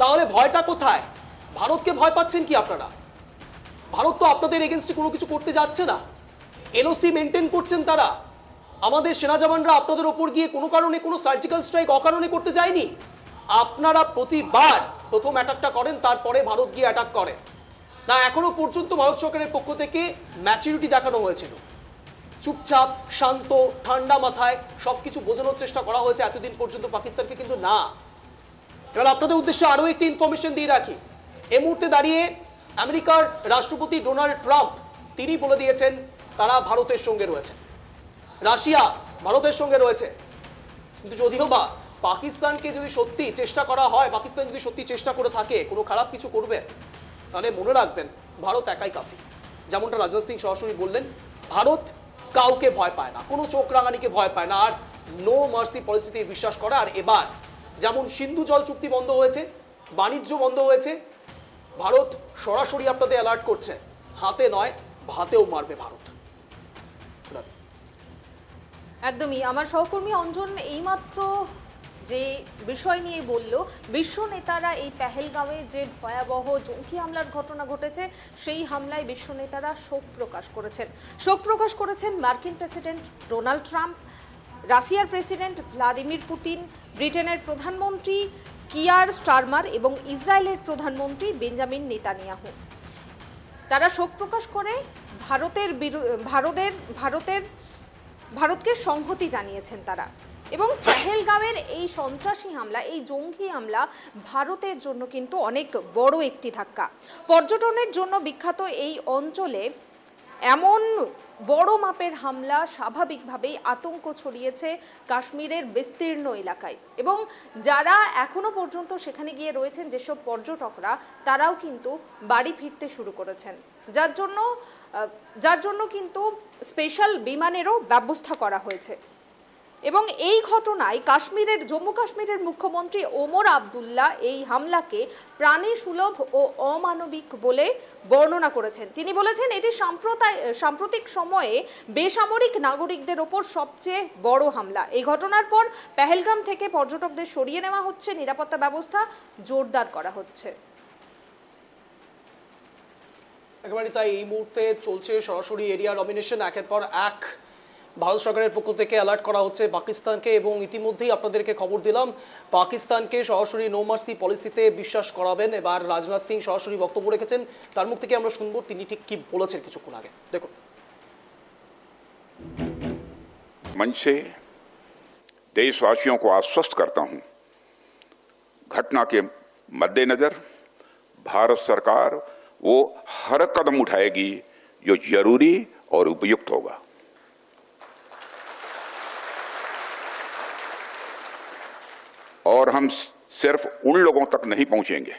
S2: তাহলে ভয়টা কোথায়? ভারতকে ভয় পাচ্ছেন কি আপনারা? ভারত তো আপনাদের এগেনস্টে কোনো কিছু করতে যাচ্ছে না। এলওসি মেনটেন করছেন তারা। আমাদের সেনা জওয়ানরা আপনাদের ওপর গিয়ে কোনো কারণে কোনো সার্জিক্যাল স্ট্রাইক অকারণে করতে যায়নি। আপনারা প্রতিবার প্রথম অ্যাটাকটা করেন, তারপরে ভারত গিয়ে অ্যাটাক করে না। এখনো পর্যন্ত ভারত সরকারের পক্ষ থেকে ম্যাচুরিটি দেখানো হয়েছিল। চুপচাপ, শান্ত, ঠান্ডা মাথায় সবকিছু বোঝানোর চেষ্টা করা হয়েছে এতদিন পর্যন্ত পাকিস্তানকে, কিন্তু না। এবার আপনাদের উদ্দেশ্যে আরও একটি ইনফরমেশন দিয়ে রাখি। এই মুহূর্তে দাঁড়িয়ে আমেরিকার রাষ্ট্রপতি ডোনাল্ড ট্রাম্প তিনি বলে দিয়েছেন তারা ভারতের সঙ্গে রয়েছে। রাশিয়া ভারতের সঙ্গে রয়েছে। কিন্তু যদিও বা পাকিস্তানকে যদি সত্যি চেষ্টা করা হয়, পাকিস্তান যদি সত্যি চেষ্টা করে থাকে কোনো খারাপ কিছু করবে, তাহলে মনে রাখবেন ভারত একাই কাফি। যেমনটা রাজনাথ সিং সরাসরি বললেন, ভারত কাউকে ভয় পায় না, কোনো চোখ রাঙানিকে ভয় পায় না, আর নো মার্সি পলিসিতে বিশ্বাস করে। আর এবার যেমন সিন্ধু জল চুক্তি বন্ধ হয়েছে, বাণিজ্য বন্ধ হয়েছে, ভারত সরাসরি আপনাদের অ্যালার্ট করছে, হাতে নয় ভাতেও মারবে ভারত।
S1: একদমই। আমার সহকর্মী অঞ্জন এইমাত্র যে বিষয় নিয়ে বলল, বিশ্ব নেতারা এই পেহেলগাঁওয়ে যে ভয়াবহ জঙ্গি হামলার ঘটনা ঘটেছে, সেই হামলায় বিশ্ব নেতারা শোক প্রকাশ করেছেন। মার্কিন প্রেসিডেন্ট ডোনাল্ড ট্রাম্প, রাশিয়ার প্রেসিডেন্ট ভ্লাদিমির পুতিন, ব্রিটেনের প্রধানমন্ত্রী কিয়ার স্টারমার এবং ইসরায়েলের প্রধানমন্ত্রী বেঞ্জামিন নেতানিয়াহু। তারা শোক প্রকাশ করে ভারতকে সংহতি জানিয়েছেন তারা। এবং পেহেলগাঁওয়ের এই সন্ত্রাসী হামলা, এই জঙ্গি হামলা ভারতের জন্য কিন্তু অনেক বড় একটি ধাক্কা। পর্যটনের জন্য বিখ্যাত এই অঞ্চলে এমন বড় মাপের হামলা স্বাভাবিকভাবেই আতঙ্ক ছড়িয়েছে কাশ্মীরের বিস্তীর্ণ এলাকায়। এবং যারা এখনো পর্যন্ত সেখানে গিয়ে রয়েছেন, যেসব পর্যটকরা, তারাও কিন্তু বাড়ি ফিরতে শুরু করেছেন, যার জন্য কিন্তু স্পেশাল বিমানেরও ব্যবস্থা করা হয়েছে। এবং এই ঘটনায় জম্মু কাশ্মীরের মুখ্যমন্ত্রী ওমর আবদুল্লাহ এই হামলাকে প্রাণী সুলভ ও অমানবিক বলে বর্ণনা করেছেন। তিনি বলেছেন এটি সাম্প্রতিক সময়ে বেসামরিক নাগরিকদের ওপর সবচেয়ে বড় হামলা। এই ঘটনার পর পেহেলগাম থেকে পর্যটকদের সরিয়ে নেওয়া হচ্ছে, নিরাপত্তা ব্যবস্থা জোরদার করা হচ্ছে।
S2: একেবারে তাই, এই মুহূর্তে চলছে সরাসরি এরিয়া ডমিনেশন। একের পর এক ভারত সরকারের পক্ষ থেকে অ্যালার্ট করা হচ্ছে পাকিস্তানকে, এবং ইতিমধ্যেই আপনাদেরকে খবর দিলাম পাকিস্তানকে সরাসরি নো মার্সি পলিসিতে বিশ্বাস করাবেন। এবার রাজনাথ সিং সরাসরি বক্তব্য রেখেছেন, তার মুখ থেকে আমরা শুনবো তিনি ঠিক কি বলেছেন কিছুক্ষণ আগে। দেখুন।
S3: मंच से देशवासियों को आश्वस्त करता हूं, घटना के मद्देनजर भारत सरकार वो हर कदम उठाएगी जो जरूरी और उपयुक्त होगा। और हम सिर्फ उन लोगों तक नहीं पहुंचेंगे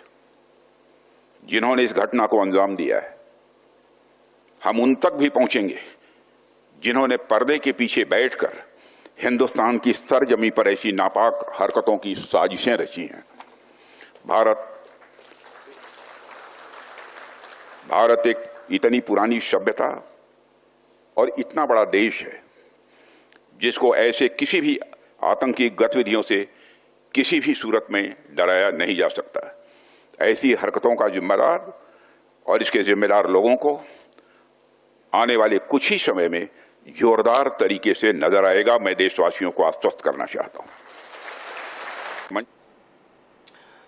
S3: जिन्होंने इस घटना को अंजाम दिया है, हम उन तक भी पहुंचेंगे जिन्होंने पर्दे के पीछे बैठकर हिंदुस्तान की सरजमी पर ऐसी नापाक हरकतों की साजिशें रची हैं। भारत एक इतनी पुरानी सभ्यता और इतना बड़ा देश है जिसको ऐसे किसी भी आतंकी गतिविधियों से किसी भी सूरत में डराया नहीं जा सकता। ऐसी हरकतों का जिम्मेदार और इसके जिम्मेदार लोगों को आने वाले कुछ ही समय में जोरदार तरीके से नजर आएगा। मैं देशवासियों को आश्वस्त करना चाहता हूं।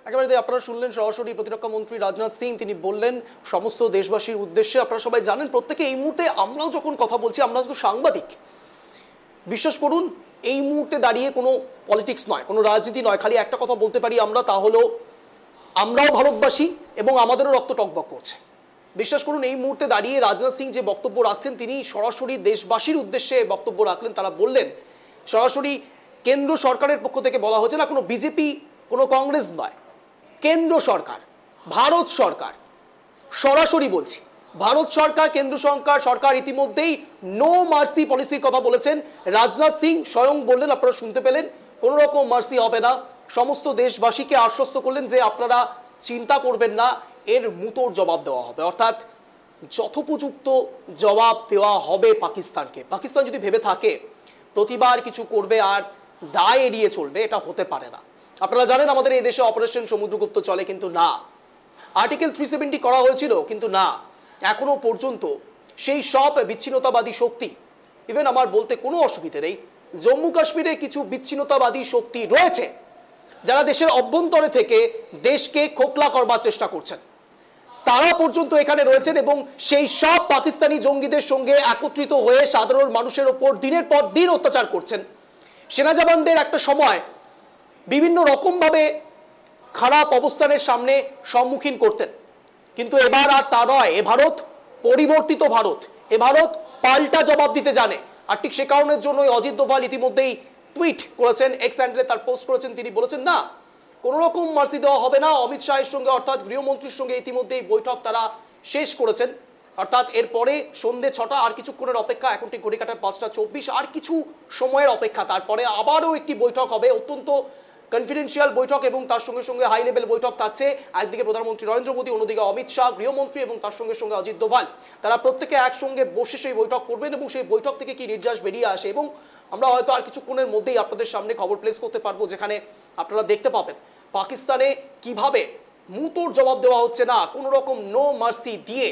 S2: একেবারে আপনারা শুনলেন সরাসরি প্রতিরক্ষা মন্ত্রী রাজনাথ সিং, তিনি বললেন সমস্ত দেশবাসীর উদ্দেশ্যে। আপনারা সবাই জানেন প্রত্যেকে এই মুহূর্তে আমরাও যখন কথা বলছি, আমরা শুধু সাংবাদিক, বিশ্বাস করুন এই মুহূর্তে দাঁড়িয়ে কোনো পলিটিক্স নয়, কোনো রাজনীতি নয়, খালি একটা কথা বলতে পারি আমরা, তা হলো আমরাও ভারতবাসী এবং আমাদেরও রক্ত টকবক করছে। বিশ্বাস করুন এই মুহূর্তে দাঁড়িয়ে রাজনাথ সিং যে বক্তব্য রাখছেন, তিনি সরাসরি দেশবাসীর উদ্দেশ্যে বক্তব্য রাখলেন। তারা বললেন সরাসরি কেন্দ্র সরকারের পক্ষ থেকে বলা হচ্ছে, না কোনো বিজেপি কোনো কংগ্রেস নয়, কেন্দ্র সরকার, ভারত সরকার, সরাসরি বলছি ভারত সরকার, কেন্দ্র সরকার ইতিমধ্যেই নো মার্সি পলিসির কথা বলেছেন। রাজনাথ সিং স্বয়ং বললেন, আপনারা শুনতে পেলেন, কোনো রকম মার্সি হবে না। সমস্ত দেশবাসীকে আশ্বস্ত করলেন যে আপনারা চিন্তা করবেন না, এর মুতোর জবাব দেওয়া হবে, অর্থাৎ যথোপযুক্ত জবাব দেওয়া হবে পাকিস্তানকে। পাকিস্তান যদি ভেবে থাকে প্রতিবার কিছু করবে আর দায় এড়িয়ে চলবে, এটা হতে পারে না। আপনারা জানেন আমাদের এই দেশে অপারেশন সমুদ্রগুপ্ত চলে, কিন্তু না, আর্টিকেল 370 করা হয়েছিল, কিন্তু না, এখনো পর্যন্ত সেই সব বিচ্ছিন্নতাবাদী শক্তি, ইভেন আমার বলতে কোনো অসুবিধে নেই, জম্মু কাশ্মীরে কিছু বিচ্ছিন্নতাবাদী শক্তি রয়েছে যারা দেশের অভ্যন্তরে থেকে দেশকে খোকলা করবার চেষ্টা করছেন, তারা পর্যন্ত এখানে রয়েছেন এবং সেই সব পাকিস্তানি জঙ্গিদের সঙ্গে একত্রিত হয়ে সাধারণ মানুষের ওপর দিনের পর দিন অত্যাচার করছেন। সেনা জওয়ানদের একটা সময় বিভিন্ন রকমভাবে খারাপ অবস্থানের সামনে সম্মুখীন করতেন, কিন্তু এবার আর তা নয়। এ ভারত পরিবর্তিত ভারত, এ ভারত পাল্টা জবাব দিতে জানে। আর ঠিক সে কারণের জন্যই অজিত দোভাল ইতিমধ্যেই টুইট করেছেন, এক্স হ্যান্ডেলে তার পোস্ট করেছেন, তিনি বলেছেন না কোনো রকম মার্সি দেওয়া হবে না। অমিত শাহের সঙ্গে অর্থাৎ গৃহমন্ত্রীর সঙ্গে ইতিমধ্যেই বৈঠক তারা শেষ করেছেন, অর্থাৎ এরপরে সন্ধ্যে 6টা, আর কিছুক্ষণের অপেক্ষা, এখন ঠিক ঘড়ি কাটায় 5টা 24, আর কিছু সময়ের অপেক্ষা, তারপরে আবারও একটি বৈঠক হবে, অত্যন্ত কনফিডেন্সিয়াল বৈঠক, এবং তার সঙ্গে সঙ্গে হাই লেভেল বৈঠক থাকছে। একদিকে প্রধানমন্ত্রী নরেন্দ্র মোদী, অন্যদিকে অমিত শাহ গৃহমন্ত্রী, এবং তার সঙ্গে সঙ্গে অজিত দোভাল, তারা প্রত্যেকে একসঙ্গে বসে সেই বৈঠক করবেন এবং সেই বৈঠক থেকে কি নির্যাস বেরিয়ে আসে, এবং আমরা হয়তো আর কিছুক্ষণের মধ্যেই আপনাদের সামনে খবর প্লেস করতে পারবো, যেখানে আপনারা দেখতে পাবেন পাকিস্তানে কিভাবে মুতোর জবাব দেওয়া হচ্ছে না, কোনো রকম নো মার্সি দিয়ে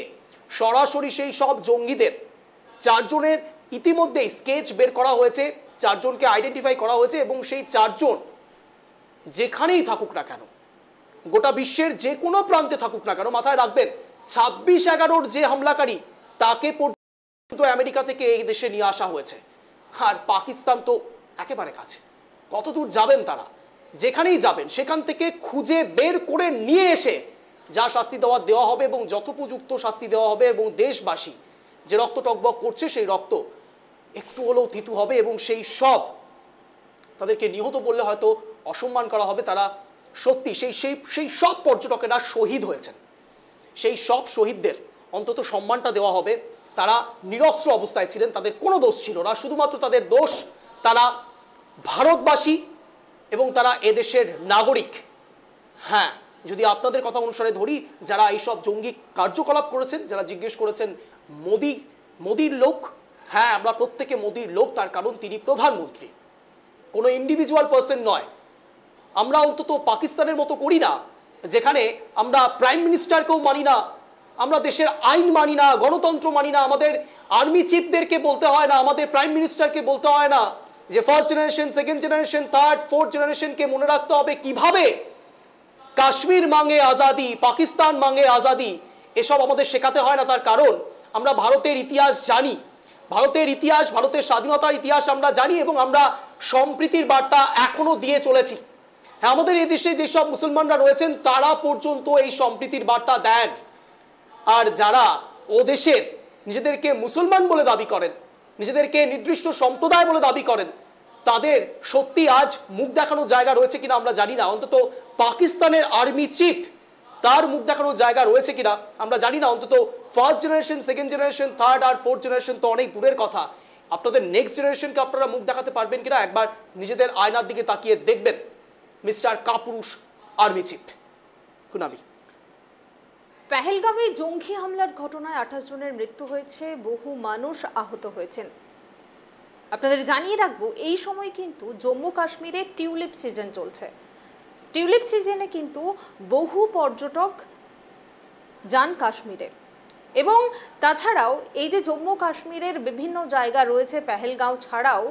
S2: সরাসরি সেই সব জঙ্গিদের 4 জনের ইতিমধ্যেই স্কেচ বের করা হয়েছে, 4 জনকে আইডেন্টিফাই করা হয়েছে, এবং সেই 4 জন যেখানেই থাকুক না কেন, গোটা বিশ্বের যে কোনো প্রান্তে থাকুক না কেন, মাথায় রাখবেন 26/11 যে হামলাকারী, তাকে পর্যন্ত আমেরিকা থেকে এই দেশে নিয়ে আসা হয়েছে। আর পাকিস্তান তো একেবারে কাছে, কত দূর যাবেন তারা, যেখানেই যাবেন সেখান থেকে খুঁজে বের করে নিয়ে এসে যা শাস্তি দেওয়া হবে এবং যথোপযুক্ত শাস্তি দেওয়া হবে, এবং দেশবাসী যে রক্ত টকবক করছে সেই রক্ত একটু হলেও থিতু হবে, এবং সেই সব তাদেরকে নিহত বললে হয়তো অসম্মান করা হবে। তারা সত্যি সেই সব পর্যটকেরা শহীদ হয়েছেন, সেই সব শহীদদের অন্তত সম্মানটা দেওয়া হবে। তারা নিরস্ত্র অবস্থায় ছিলেন, তাদের কোনো দোষ ছিল না, শুধুমাত্র তাদের দোষ তারা ভারতবাসী এবং তারা এদেশের নাগরিক। হ্যাঁ, যদি আপনাদের কথা অনুসারে ধরি, যারা এইসব জঙ্গি কার্যকলাপ করেছেন, যারা জিজ্ঞেস করেছেন মোদির লোক, হ্যাঁ আমরা প্রত্যেকে মোদির লোক, তার কারণ তিনি প্রধানমন্ত্রী, কোনো ইন্ডিভিজুয়াল পার্সন নয়। আমরা অন্তত পাকিস্তানের মতো করি না, যেখানে আমরা প্রাইম মিনিস্টারকেও মানি না, আমরা দেশের আইন মানি না, গণতন্ত্র মানি না, আমাদের আর্মি চিফদেরকে বলতে হয় না, আমাদের প্রাইম মিনিস্টারকে বলতে হয় না যে first generation, second generation, third, fourth জেনারেশনকে মনে রাখতে হবে কিভাবে কাশ্মীর মাঙ্গে আজাদি, পাকিস্তান মাঙ্গে আজাদি, এসব আমাদের শেখাতে হয় না। তার কারণ আমরা ভারতের ইতিহাস জানি, ভারতের ইতিহাস, ভারতের স্বাধীনতার ইতিহাস আমরা জানি, এবং আমরা সম্প্রীতির বার্তা এখনো দিয়ে চলেছি। হ্যাঁ, আমাদের এই দেশে যেসব মুসলমানরা রয়েছেন তারা পর্যন্ত এই সম্প্রীতির বার্তা দেন, আর যারা ও দেশের নিজেদেরকে মুসলমান বলে দাবি করেন, নিজেদেরকে নির্দিষ্ট সম্প্রদায় বলে দাবি করেন, তাদের সত্যি আজ মুখ দেখানোর জায়গা রয়েছে কিনা আমরা জানি না। অন্তত পাকিস্তানের আর্মি চিফ, তার মুখ দেখানোর জায়গা রয়েছে কিনা আমরা জানি না। অন্তত first generation, second generation, third আর ফোর্থ জেনারেশন তো অনেক দূরের কথা, আপনাদের নেক্সট জেনারেশনকে আপনারা মুখ দেখাতে পারবেন কিনা একবার নিজেদের আয়নার দিকে তাকিয়ে দেখবেন মিস্টার কাপুরুষ আর্মি চিফ। কুনামি,
S1: পেহেলগাঁওয়ে জঙ্গি হামলার ঘটনায় 28 জনের মৃত্যু হয়েছে, বহু মানুষ আহত হয়েছেন। আপনাদের জানিয়ে রাখবো, এই সময় কিন্তু জম্মু কাশ্মীরে টিউলিপ সিজন চলছে। টিউলিপ সিজনে কিন্তু বহু পর্যটক যান কাশ্মীরে, এবং তাছাড়াও এই যে জম্মু কাশ্মীরের বিভিন্ন জায়গা রয়েছে পেহেলগাঁও ছাড়াও,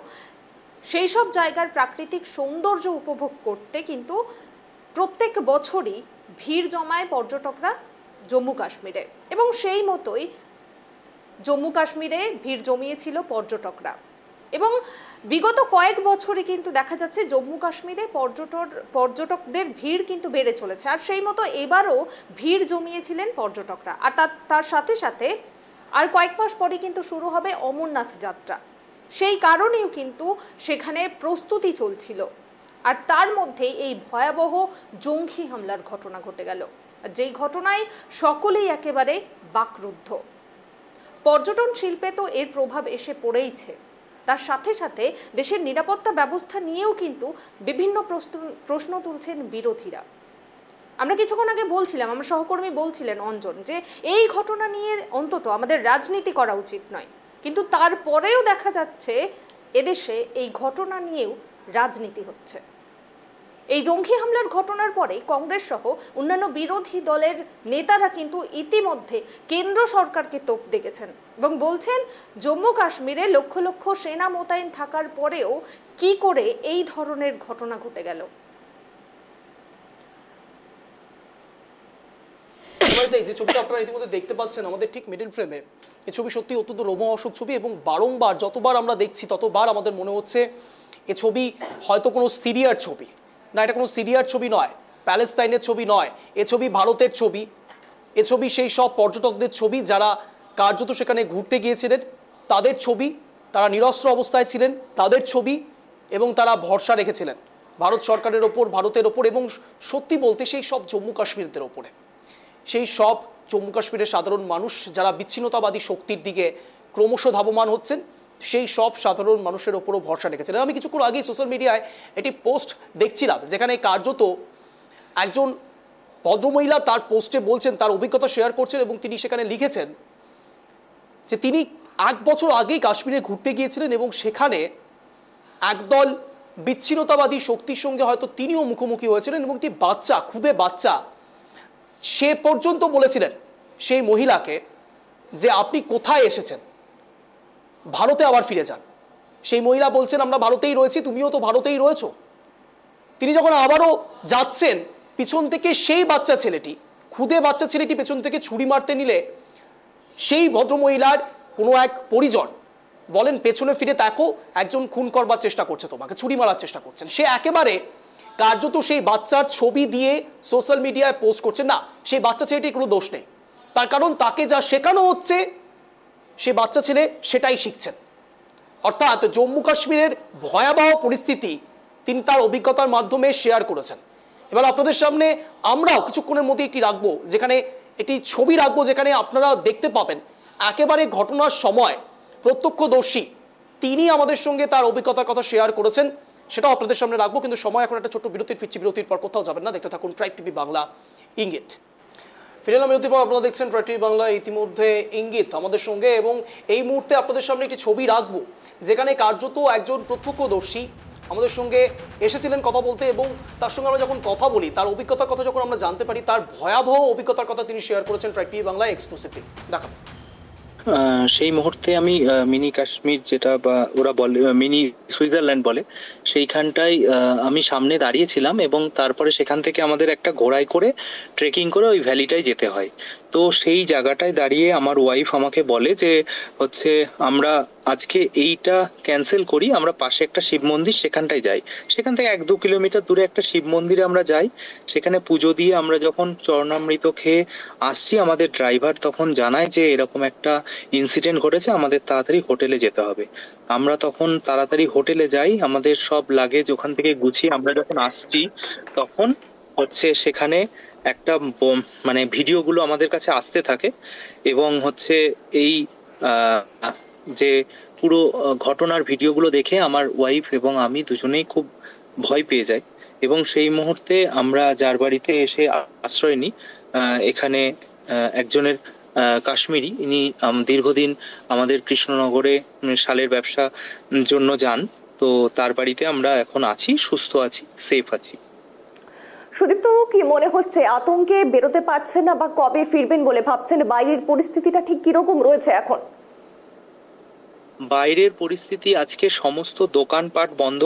S1: সেই সব জায়গার প্রাকৃতিক সৌন্দর্য উপভোগ করতে কিন্তু প্রত্যেক বছরই ভিড় জমায় পর্যটকরা জম্মু কাশ্মীরে, এবং সেই মতোই জম্মু কাশ্মীরে ভিড় জমিয়েছিল পর্যটকরা। এবং বিগত কয়েক বছরে কিন্তু দেখা যাচ্ছে জম্মু কাশ্মীরে পর্যটকদের ভিড় কিন্তু বেড়ে চলেছে, আর সেই মতো এবারও ভিড় জমিয়েছিলেন পর্যটকরা। আর তার সাথে সাথে আর কয়েক মাস পরে কিন্তু শুরু হবে অমরনাথ যাত্রা, সেই কারণেও কিন্তু সেখানে প্রস্তুতি চলছিল। আর তার মধ্যে এই ভয়াবহ জঙ্গি হামলার ঘটনা ঘটে গেল, যেই ঘটনায় সকলেই একেবারে বাকরুদ্ধ। পর্যটন শিল্পে তো এর প্রভাব এসে পড়েইছে, তার সাথে সাথে দেশের নিরাপত্তা ব্যবস্থা নিয়েও কিন্তু বিভিন্ন প্রশ্ন তুলছেন বিরোধীরা। আমরা কিছুক্ষণ আগে বলছিলাম, আমার সহকর্মী বলছিলেন অঞ্জন, যে এই ঘটনা নিয়ে অন্তত আমাদের রাজনীতি করা উচিত নয়, কিন্তু তারপরেও দেখা যাচ্ছে এদেশে এই ঘটনা নিয়েও রাজনীতি হচ্ছে। এই জঙ্গি হামলার ঘটনার পরে কংগ্রেস সহ অন্যান্য বিরোধী দলের নেতারা কিন্তু ইতিমধ্যে কেন্দ্র সরকারকে তোপ দেখেছেন এবং বলছেন, জম্মু কাশ্মীরে লক্ষ লক্ষ সেনা মোতায়েন থাকার পরেও কি করে এই ধরনের ঘটনা ঘটে গেল।
S2: যে ছবিটা আপনারা ইতিমধ্যে দেখতে পাচ্ছেন আমাদের ঠিক মিডল ফ্রেমে, এই ছবি সত্যি অত্যন্ত রোমহর্ষক ছবি, এবং বারংবার যতবার আমরা দেখছি ততবার আমাদের মনে হচ্ছে এ ছবি হয়তো কোনো সিরিয়ার ছবি না। এটা কোনো সিরিয়ার ছবি নয়, প্যালেস্তাইনের ছবি নয়, এ ছবি ভারতের ছবি। এ ছবি সেই সব পর্যটকদের ছবি যারা কার্যত সেখানে ঘুরতে গিয়েছিলেন, তাদের ছবি, তারা নিরস্ত্র অবস্থায় ছিলেন, তাদের ছবি, এবং তারা ভরসা রেখেছিলেন ভারত সরকারের ওপর, ভারতের ওপর, এবং সত্যি বলতে সেই সব জম্মু কাশ্মীরদের ওপরে, সেই সব জম্মু কাশ্মীরের সাধারণ মানুষ যারা বিচ্ছিন্নতাবাদী শক্তির দিকে ক্রমশ ধাবমান হচ্ছেন, সেই সব সাধারণ মানুষের ওপরও ভরসা রেখেছিলেন। আমি কিছুক্ষণ আগেই সোশ্যাল মিডিয়ায় একটি পোস্ট দেখছিলাম যেখানে কার্যত একজন ভদ্রমহিলা তার পোস্টে বলছেন, তার অভিজ্ঞতা শেয়ার করছেন, এবং তিনি সেখানে লিখেছেন যে তিনি 8 বছর আগেই কাশ্মীরে ঘুরতে গিয়েছিলেন এবং সেখানে একদল বিচ্ছিন্নতাবাদী শক্তির সঙ্গে হয়তো তিনিও মুখোমুখি হয়েছিলেন, এবং একটি বাচ্চা, খুদে বাচ্চা, সে পর্যন্ত বলেছিলেন সেই মহিলাকে যে আপনি কোথায় এসেছেন, ভারতে আবার ফিরে যান। সেই মহিলা বলছেন, আমরা ভারতেই রয়েছি, তুমিও তো ভারতেই রয়েছো। তিনি যখন আবারও যাচ্ছেন, পিছন থেকে সেই বাচ্চা ছেলেটি, খুদে বাচ্চা ছেলেটি পেছন থেকে ছুরি মারতে নিলে সেই ভদ্রমহিলার কোনো এক পরিজন বলেন, পেছনে ফিরে দেখো, একজন খুন করবার চেষ্টা করছে, তোমাকে ছুরি মারার চেষ্টা করছেন। সে একেবারে কার্যত সেই বাচ্চার ছবি দিয়ে সোশ্যাল মিডিয়ায় পোস্ট করছেন। না, সেই বাচ্চা ছেলেটির কোনো দোষ নেই, তার কারণ তাকে যা শেখানো হচ্ছে সে বাচ্চা ছেলে সেটাই শিখছেন। অর্থাৎ জম্মু কাশ্মীরের ভয়াবহ পরিস্থিতি তিনি তার অভিজ্ঞতার মাধ্যমে শেয়ার করেছেন। এবার আপনাদের সামনে আমরাও কিছুক্ষণের মধ্যে একটি রাখবো, যেখানে একটি ছবি রাখবো, যেখানে আপনারা দেখতে পাবেন একেবারে ঘটনার সময় প্রত্যক্ষদর্শী তিনি আমাদের সঙ্গে তার অভিজ্ঞতার কথা শেয়ার করেছেন, সেটাও আপনাদের সামনে রাখবো। কিন্তু সময় এখন একটা ছোট্ট বিরতির, ফিরছি বিরতির পর, কোথাও যাবেন না, দেখতে থাকুন ট্রাইব টিভি বাংলা ইঙ্গিত। ফিরে এলাম বিরতির পর, আপনারা দেখছেন ট্রাইব টিভি বাংলা, ইতিমধ্যে ইঙ্গিত আমাদের সঙ্গে, এবং এই মুহূর্তে আপনাদের সামনে একটি ছবি রাখবো যেখানে কার্যত একজন প্রত্যক্ষদর্শী আমাদের সঙ্গে এসেছিলেন কথা বলতে, এবং তার সঙ্গে আমরা যখন কথা বলি, তার অভিজ্ঞতার কথা যখন আমরা জানতে পারি, তার ভয়াবহ অভিজ্ঞতার কথা তিনি শেয়ার করেছেন ট্রাইব টিভি বাংলা এক্সক্লুসিভলি। দেখাবো
S4: সেই মুহূর্তে আমি মিনি কাশ্মীর, যেটা বা ওরা বলে মিনি সুইজারল্যান্ড বলে, সেইখানটায় আমি সামনে দাঁড়িয়েছিলাম, এবং তারপরে সেখান থেকে আমাদের একটা ঘোড়ায় করে ট্রেকিং করে ওই ভ্যালিটায় যেতে হয়। তো সেই জায়গাটায় দাঁড়িয়ে আমার ওয়াইফ আমাকে বলে যে হচ্ছে আমরা আজকে এইটা ক্যান্সেল করি, আমরা পাশে একটা শিব মন্দির সেখানটায় যাই। সেখান থেকে 1-2 কিলোমিটার দূরে একটা শিব মন্দিরে আমরা যাই, সেখানে পুজো দিয়ে আমরা যখন চরণামৃত খেয়ে আসছি, আমাদের ড্রাইভার তখন জানায় যে এরকম একটা ইনসিডেন্ট ঘটেছে, আমাদের তাড়াতাড়ি হোটেলে যেতে হবে। আমরা তখন তাড়াতাড়ি হোটেলে যাই, আমাদের সব লাগেজ ওখান থেকে গুছিয়ে আমরা যখন আসছি তখন হচ্ছে সেখানে একটা মানে ভিডিওগুলো আমাদের কাছে আসতে থাকে এবং হচ্ছে এই যে পুরো ঘটনার ভিডিওগুলো দেখে আমার ওয়াইফ এবং আমি দুজনেই খুব ভয় পেয়ে যাই এবং সেই মুহূর্তে আমরা যার বাড়িতে এসে আশ্রয় নিই, এখানে একজনের কাশ্মীরি, ইনি দীর্ঘদিন আমাদের কৃষ্ণনগরে শালের ব্যবসা জন্য যান, তো তার বাড়িতে আমরা এখন আছি, সুস্থ আছি, সেফ আছি।
S5: সুদীপ্ত, কি মনে হচ্ছে আতঙ্কে বেরোতে পারছেন না বা কবে ফিরবেন বলে ভাবছেন? বাইরের পরিস্থিতিটা ঠিক কিরকম রয়েছে এখন?
S4: বাইরের পরিস্থিতি আজকে সমস্ত দোকানপাট বন্ধ,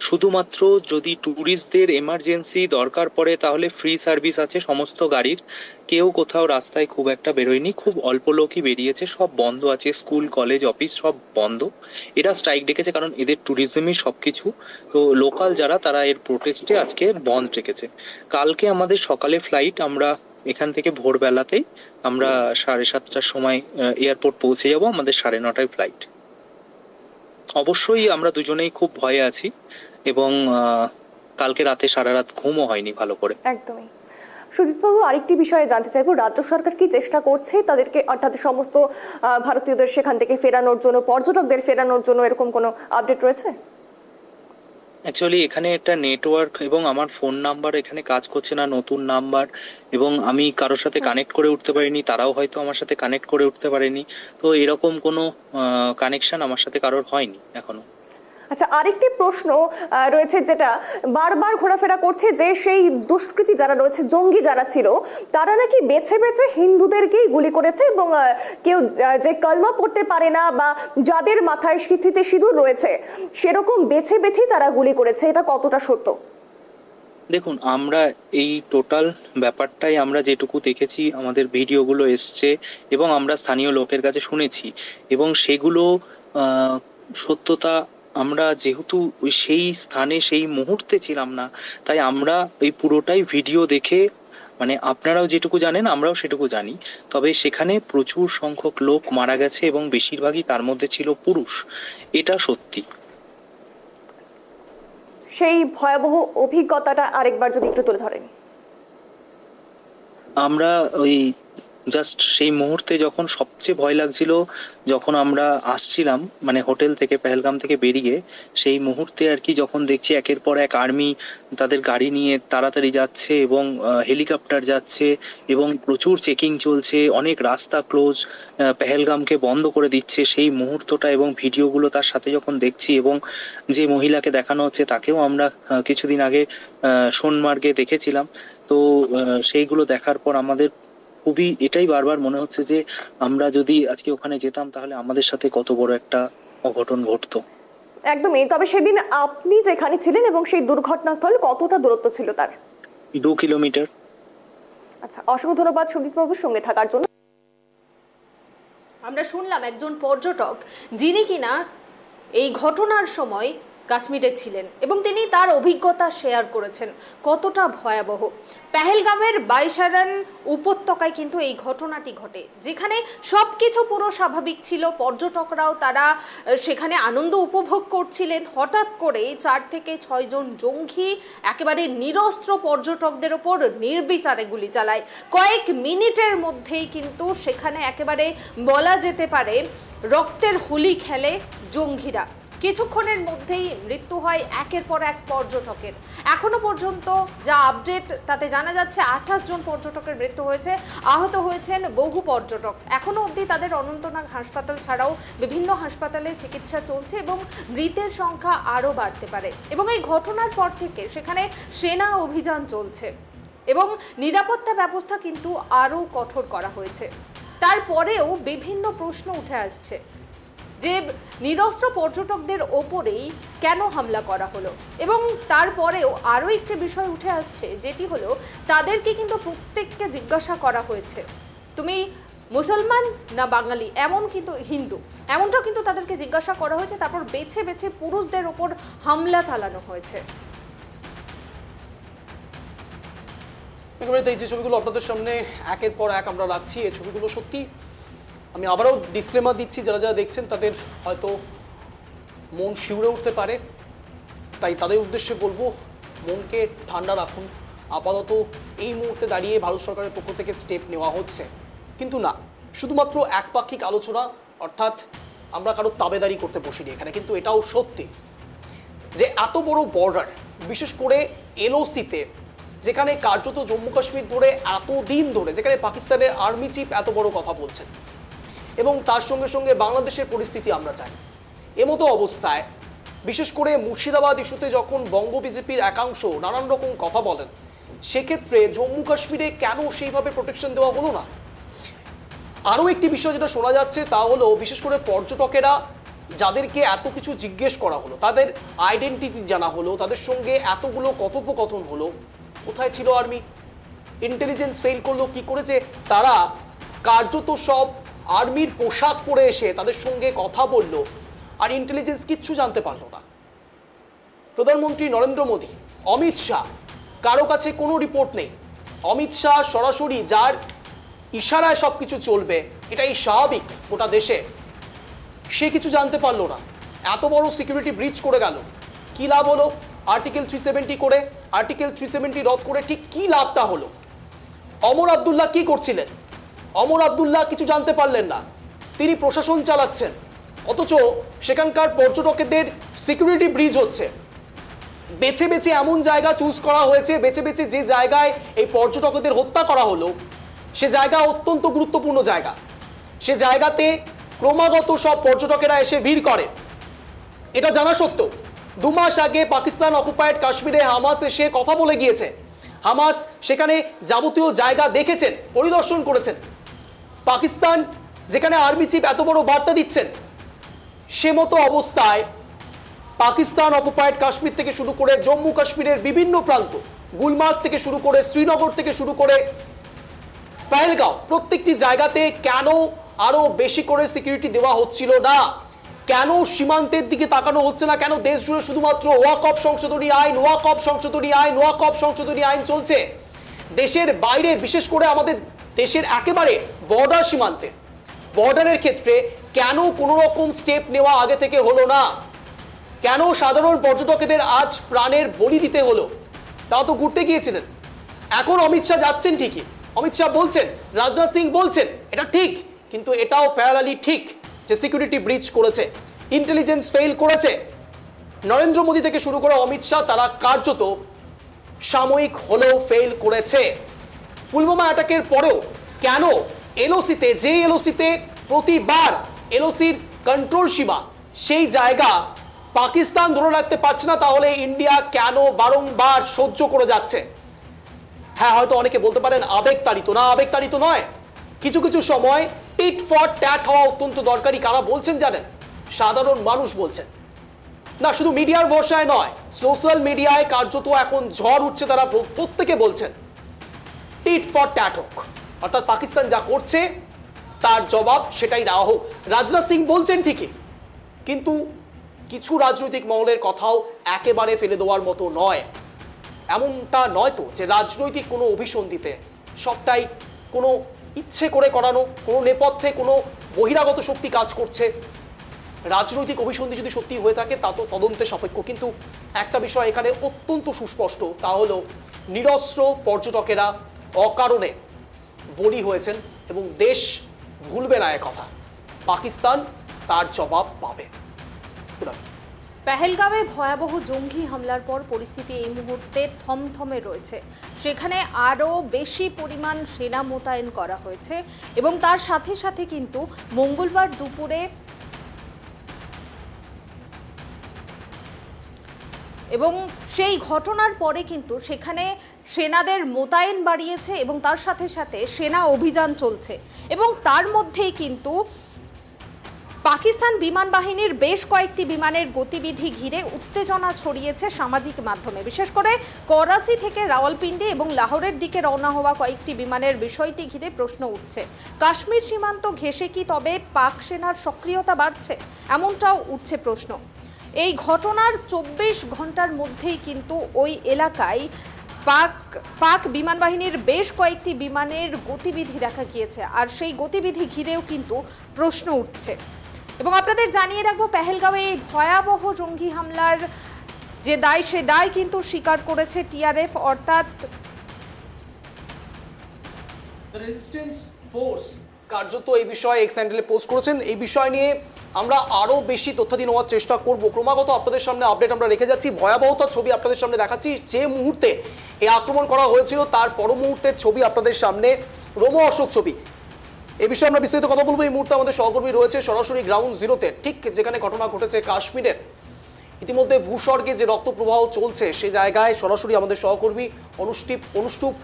S4: শুধুমাত্র যদি ট্যুরিস্টদের এমার্জেন্সি দরকার পড়ে তাহলে ফ্রি সার্ভিস আছে সমস্ত গাড়ির। কেউ কোথাও রাস্তায় খুব একটা বেরোয়নি, খুব অল্প লোকই বেরিয়েছে, সব বন্ধ আছে, স্কুল কলেজ অফিস সব বন্ধ। এরা স্ট্রাইক ডেকেছে কারণ এদের ট্যুরিজমই সবকিছু, তো লোকাল যারা তারা এর প্রোটেস্টে আজকে বন্ধ রেখেছে। কালকে আমাদের সকালে ফ্লাইট, আমরা এখান থেকে ভোরবেলাতেই আমরা 7:30টার সময় এয়ারপোর্ট পৌঁছে যাব, আমাদের 9:30টায় ফ্লাইট। অবশ্যই আমরা দুজনেই খুব ভয়ে আছি এবং কালকে রাতে সারা রাত ঘুমও হয়নি ভালো করে।
S5: একদমই। সুদীপবাবু, আরেকটি বিষয়ে জানতে চাইবো, রাজ্য সরকার কি চেষ্টা করছে তাদেরকে, অর্থাৎ সমস্ত ভারতীয়দের সেখান থেকে ফেরানোর জন্য, পর্যটকদের ফেরানোর জন্য এরকম কোনো আপডেট রয়েছে?
S4: অ্যাকচুয়ালি এখানে একটা নেটওয়ার্ক এবং আমার ফোন নাম্বার এখানে কাজ করছে না, নতুন নাম্বার, এবং আমি কারোর সাথে কানেক্ট করে উঠতে পারিনি, তারাও হয়তো আমার সাথে কানেক্ট করে উঠতে পারেনি, তো এরকম কোনো কানেকশন আমার সাথে কারোর হয়নি এখনো।
S5: আচ্ছা, আরেকটি প্রশ্ন রয়েছে যেটা বারবার ঘোরাফেরা করছে, যে সেই দুষ্কৃতী যারা রয়েছে, জঙ্গি যারা ছিল, তারা নাকি বেছে বেছে হিন্দুদেরকেই গুলি করেছে এবং কেউ যে কলমা পড়তে পারে না বা যাদের মাথায় সিঁথিতে সিঁদুর রয়েছে সেরকম বেছে বেছেই তারা গুলি করেছে। এটা কতটা সত্য?
S4: দেখুন, আমরা এই টোটাল ব্যাপারটাই আমরা যেটুকু দেখেছি, আমাদের ভিডিওগুলো এসছে এবং আমরা স্থানীয় লোকের কাছে শুনেছি এবং সেগুলো সত্যতা, আমরা যেহেতু সেই স্থানে সেই মুহূর্তে ছিলাম না, তাই আমরা এই পুরোটাই ভিডিও দেখে, মানে আপনারাও যেটুকু জানেন আমরাও সেটুকু জানি, তবে সেখানে প্রচুর সংখ্যক লোক মারা গেছে এবং বেশিরভাগই তার মধ্যে ছিল পুরুষ, এটা সত্যি।
S5: সেই ভয়াবহ অভিজ্ঞতাটা আরেকবার যদি একটু তুলে ধরেন।
S4: আমরা ওই জাস্ট সেই মুহূর্তে যখন সবচেয়ে ভয় লাগছিল, যখন আমরা আসছিলাম মানে হোটেল থেকে, পেহেলগাম থেকে বেরিয়ে, সেই মুহূর্তে আর কি, যখন দেখছি একের পর এক আর্মি তাদের গাড়ি নিয়ে তাড়াতাড়ি যাচ্ছে এবং হেলিকপ্টার যাচ্ছে এবং প্রচুর চেকিং চলছে, অনেক রাস্তা ক্লোজ, পেহেলগামকে বন্ধ করে দিচ্ছে, সেই মুহূর্তটা এবং ভিডিওগুলো তার সাথে যখন দেখছি, এবং যে মহিলাকে দেখানো হচ্ছে তাকেও আমরা কিছুদিন আগে সোনমার্গে দেখেছিলাম, তো সেইগুলো দেখার পর আমাদের খুবই এটাই বারবার মনে হচ্ছে যে আমরা যদি আজকে ওখানে যেতাম তাহলে আমাদের সাথে কত বড় একটা অঘটন ঘটতো।
S5: একদমই। তবে সেদিন আপনি যেখানে ছিলেন এবং সেই দুর্ঘটনাস্থল কতটা দূরত্ব ছিল তার?
S4: 2 কিলোমিটার।
S5: আচ্ছা, অসংখ্য ধন্যবাদ সুদীপবাবুর সঙ্গে থাকার জন্য।
S1: আমরা শুনলাম একজন পর্যটক যিনি কিনা এই ঘটনার সময় কাশ্মীরে ছিলেন এবং তিনি তার অভিজ্ঞতা শেয়ার করেছেন কতটা ভয়াবহ। পেহেলগামের বাইশারান উপত্যকায় কিন্তু এই ঘটনাটি ঘটে, যেখানে সব কিছু পুরো স্বাভাবিক ছিল, পর্যটকরাও তারা সেখানে আনন্দ উপভোগ করছিলেন। হঠাৎ করে 4 থেকে 6 জন জঙ্গি একেবারে নিরস্ত্র পর্যটকদের ওপর নির্বিচারে গুলি চালায়। কয়েক মিনিটের মধ্যেই কিন্তু সেখানে একেবারে বলা যেতে পারে রক্তের হোলি খেলে জঙ্গিরা। কিছুক্ষণের মধ্যেই মৃত্যু হয় একের পর এক পর্যটকের। এখনো পর্যন্ত যা আপডেট তাতে জানা যাচ্ছে 28 জন পর্যটকের মৃত্যু হয়েছে, আহত হয়েছেন বহু পর্যটক। এখনো অবধি তাদের অনন্তনাগ হাসপাতাল ছাড়াও বিভিন্ন হাসপাতালে চিকিৎসা চলছে এবং মৃতের সংখ্যা আরও বাড়তে পারে। এবং এই ঘটনার পর থেকে সেখানে সেনা অভিযান চলছে এবং নিরাপত্তা ব্যবস্থা কিন্তু আরও কঠোর করা হয়েছে। তারপরেও বিভিন্ন প্রশ্ন উঠে আসছে যে নিরস্ত্র পর্যটকদের ওপরেই কেন হামলা করা হলো, এবং তারপরেও আরও একটি বিষয় উঠে আসছে, যেটি হলো তাদেরকে কিন্তু প্রত্যেককে জিজ্ঞাসা করা হয়েছে তুমি মুসলমান না বাঙালি, এমন কিন্তু হিন্দু, এমনটাও কিন্তু তাদেরকে জিজ্ঞাসা করা হয়েছে। তারপর বেছে বেছে পুরুষদের ওপর হামলা চালানো হয়েছে।
S2: একেবারে এই যে ছবিগুলো আপনাদের সামনে একের পর এক আমরা রাখছি, এই ছবিগুলো সত্যি আমি আবারও ডিসক্লেমার দিচ্ছি, যারা যারা দেখছেন তাদের হয়তো মন শিউরে উঠতে পারে, তাই তাদের উদ্দেশ্যে বলবো মনকে ঠান্ডা রাখুন। আপাতত এই মুহূর্তে দাঁড়িয়ে ভারত সরকারের পক্ষ থেকে স্টেপ নেওয়া হচ্ছে, কিন্তু না শুধুমাত্র একপাক্ষিক আলোচনা, অর্থাৎ আমরা কারো তাবেদারি করতে বসিনি এখানে। কিন্তু এটাও সত্যি যে এত বড় বর্ডার, বিশেষ করে এলওসিতে, যেখানে কার্যত জম্মু কাশ্মীর ধরে এতদিন ধরে, যেখানে পাকিস্তানের আর্মি চিফ এত বড় কথা বলছেন এবং তার সঙ্গে সঙ্গে বাংলাদেশের পরিস্থিতি আমরা জানি, এমতো অবস্থায় বিশেষ করে মুর্শিদাবাদ ইস্যুতে যখন বঙ্গ বিজেপির একাংশ নানান রকম কথা বলেন, সেক্ষেত্রে জম্মু কাশ্মীরে কেন সেইভাবে প্রোটেকশন দেওয়া হলো না? আরও একটি বিষয় যেটা শোনা যাচ্ছে তা হলো, বিশেষ করে পর্যটকেরা যাদেরকে এত কিছু জিজ্ঞেস করা হলো, তাদের আইডেন্টিটি জানা হলো, তাদের সঙ্গে এতগুলো কথোপকথন হলো, কোথায় ছিল আর্মি? ইন্টেলিজেন্স ফেল করলো কি করেছে? তারা কার্যত সব আর্মির পোশাক পরে এসে তাদের সঙ্গে কথা বলল, আর ইন্টেলিজেন্স কিচ্ছু জানতে পারলো না। প্রধানমন্ত্রী নরেন্দ্র মোদী, অমিত শাহ, কারো কাছে কোনো রিপোর্ট নেই। অমিত শাহ সরাসরি যার ইশারায় সব কিছু চলবে, এটাই স্বাভাবিক গোটা দেশে, সে কিছু জানতে পারলো না। এত বড় সিকিউরিটি ব্রিচ করে গেল, কি লাভ হলো? আর্টিকেল 370 করে, আর্টিকেল 370 রদ করে ঠিক কি লাভটা হলো? অমর আব্দুল্লাহ কি করছিলেন? অমর আব্দুল্লাহ কিছু জানতে পারলেন না, তিনি প্রশাসন চালাচ্ছেন, অথচ সেখানকার পর্যটকদের সিকিউরিটি ব্রিজ হচ্ছে। বেছে বেছে এমন জায়গা চুজ করা হয়েছে, বেছে বেছে যে জায়গায় এই পর্যটকদের হত্যা করা হলো, সে জায়গা অত্যন্ত গুরুত্বপূর্ণ জায়গা। সে জায়গাতে ক্রমাগত সব পর্যটকেরা এসে ভিড় করে। এটা জানা সত্ত্বেও 2 মাস আগে পাকিস্তান অকুপায়েড কাশ্মীরে হামাস এসে কথা বলে গিয়েছে। হামাস সেখানে যাবতীয় জায়গা দেখেছেন, পরিদর্শন করেছেন। পাকিস্তান যেখানে আর্মি চিফ এত বড় বার্তা দিচ্ছেন, সে মতো অবস্থায় পাকিস্তান অকুপায়েড কাশ্মীর থেকে শুরু করে জম্মু কাশ্মীরের বিভিন্ন প্রান্ত, গুলমার্গ থেকে শুরু করে শ্রীনগর থেকে শুরু করে পেহেলগাঁও, প্রত্যেকটি জায়গাতে কেন আরো বেশি করে সিকিউরিটি দেওয়া হচ্ছিল না? কেন সীমান্তের দিকে তাকানো হচ্ছে না? কেন দেশ জুড়ে শুধুমাত্র ওয়াকফ সংশোধনী আইন, ওয়াকফ সংশোধনী আইন, ওয়াকফ সংশোধনী আইন চলছে? দেশের বাইরে, বিশেষ করে আমাদের দেশের একেবারে বর্ডার সীমান্তে, বর্ডারের ক্ষেত্রে কেন কোনো রকম স্টেপ নেওয়া আগে থেকে হলো না? কেন সাধারণ পর্যটকদের আজ প্রাণের বলি দিতে হলো? তাও তো ঘুরতে গিয়েছিলেন। এখন অমিত শাহ যাচ্ছেন ঠিকই, অমিত শাহ বলছেন, রাজনাথ সিং বলছেন, এটা ঠিক, কিন্তু এটাও প্যারালালি ঠিক যে সিকিউরিটি ব্রিচ করেছে, ইন্টেলিজেন্স ফেল করেছে। নরেন্দ্র মোদী থেকে শুরু করে অমিত শাহ, তারা কার্যত সাময়িক হলেও ফেল করেছে। পুলওয়ামা অ্যাটাকের পরেও কেন এলওসিতে, যে এলওসিতে প্রতিবার এলওসির কন্ট্রোল সীমা, সেই জায়গা পাকিস্তান ধরে রাখতে পারছে না, তাহলে ইন্ডিয়া কেন বারংবার সহ্য করে যাচ্ছে? হ্যাঁ, হয়তো অনেকে বলতে পারেন আবেগতাড়িত। না, আবেগতাড়িত নয়। কিছু কিছু সময় টিট ফর ট্যাট হওয়া অত্যন্ত দরকারি। কারা বলছেন জানেন? সাধারণ মানুষ বলছেন। না, শুধু মিডিয়ার ভরসায় নয়, সোশ্যাল মিডিয়ায় কার্যত এখন ঝড় উঠছে, তারা প্রত্যেকে বলছেন টিট ফর ট্যাট হোক, অর্থাৎ পাকিস্তান যা করছে তার জবাব সেটাই দেওয়া হোক। রাজনাথ সিং বলছেন ঠিকই, কিন্তু কিছু রাজনৈতিক মহলের কথাও একেবারে ফেলে দেওয়ার মতো নয়। এমনটা নয় তো যে রাজনৈতিক কোনো অভিসন্ধিতে সবটাই কোনো ইচ্ছে করে করানো, কোনো নেপথ্যে কোনো বহিরাগত শক্তি কাজ করছে। রাজনৈতিক অভিসন্ধি যদি সত্যি হয়ে থাকে তা তো তদন্তের সাপেক্ষ, কিন্তু একটা বিষয় এখানে অত্যন্ত সুস্পষ্ট, তা হলো নিরস্ত্র পর্যটকেরা অকারণে বলি হয়েছেন এবং দেশ ভুলবে না কথা, পাকিস্তান তার জবাব পাবে।
S1: পেহেলগাঁওয়ে ভয়াবহ জঙ্গি হামলার পর পরিস্থিতি এই মুহূর্তে থমথমে রয়েছে। সেখানে আরও বেশি পরিমাণ সেনা মোতায়েন করা হয়েছে এবং তার সাথে সাথে কিন্তু মঙ্গলবার দুপুরে এবং সেই ঘটনার পরে কিন্তু সেখানে সেনাদের মোতায়েন বাড়িয়েছে এবং তার সাথে সাথে সেনা অভিযান চলছে এবং তার মধ্যেই কিন্তু পাকিস্তান বিমান বাহিনীর বেশ কয়েকটি বিমানের গতিবিধি ঘিরে উত্তেজনা ছড়িয়েছে সামাজিক মাধ্যমে। বিশেষ করে করাচি থেকে রাওয়ালপিন্ডি এবং লাহোরের দিকে রওনা হওয়া কয়েকটি বিমানের বিষয়টি ঘিরে প্রশ্ন উঠছে। কাশ্মীর সীমান্ত ঘেঁষে কি তবে পাক সেনার সক্রিয়তা বাড়ছে, এমনটাও উঠছে প্রশ্ন। এই ঘটনার 24 ঘন্টার মধ্যেই কিন্তু ওই এলাকায় পাক বিমান বাহিনীর বেশ কয়েকটি বিমানের গতিবিধি দেখা গিয়েছে, আর সেই গতিবিধি ঘিরেও কিন্তু প্রশ্ন উঠছে। এবং আপনাদের জানিয়ে রাখবো, পেহেলগাঁওয়ে এই ভয়াবহ জঙ্গি হামলার যে দায়, সে দায় কিন্তু স্বীকার করেছে টিআরএফ, অর্থাৎ
S2: রেজিস্ট্যান্স ফোর্স কার্যত এই বিষয়ে এক্স হ্যান্ডেলে পোস্ট করেছেন। এই বিষয় নিয়ে আমরা আরও বেশি তথ্যাদি নেওয়ার চেষ্টা করব। ক্রমাগত আপনাদের সামনে আপডেট আমরা রেখে যাচ্ছি, ভয়াবহতার ছবি আপনাদের সামনে দেখাচ্ছি। যে মুহূর্তে এই আক্রমণ করা হয়েছিল তার পর মুহূর্তের ছবি আপনাদের সামনে, রোমহর্ষক ছবি। এই বিষয়ে আমরা বিস্তারিত কথা বলবো। এই মুহূর্তে আমাদের সহকর্মী রয়েছে সরাসরি গ্রাউন্ড জিরোতে, ঠিক যেখানে ঘটনা ঘটেছে কাশ্মীরের। ইতিমধ্যে ভূস্বর্গে যে রক্ত প্রবাহ চলছে সে জায়গায় সরাসরি আমাদের সহকর্মী অনুষ্টুপ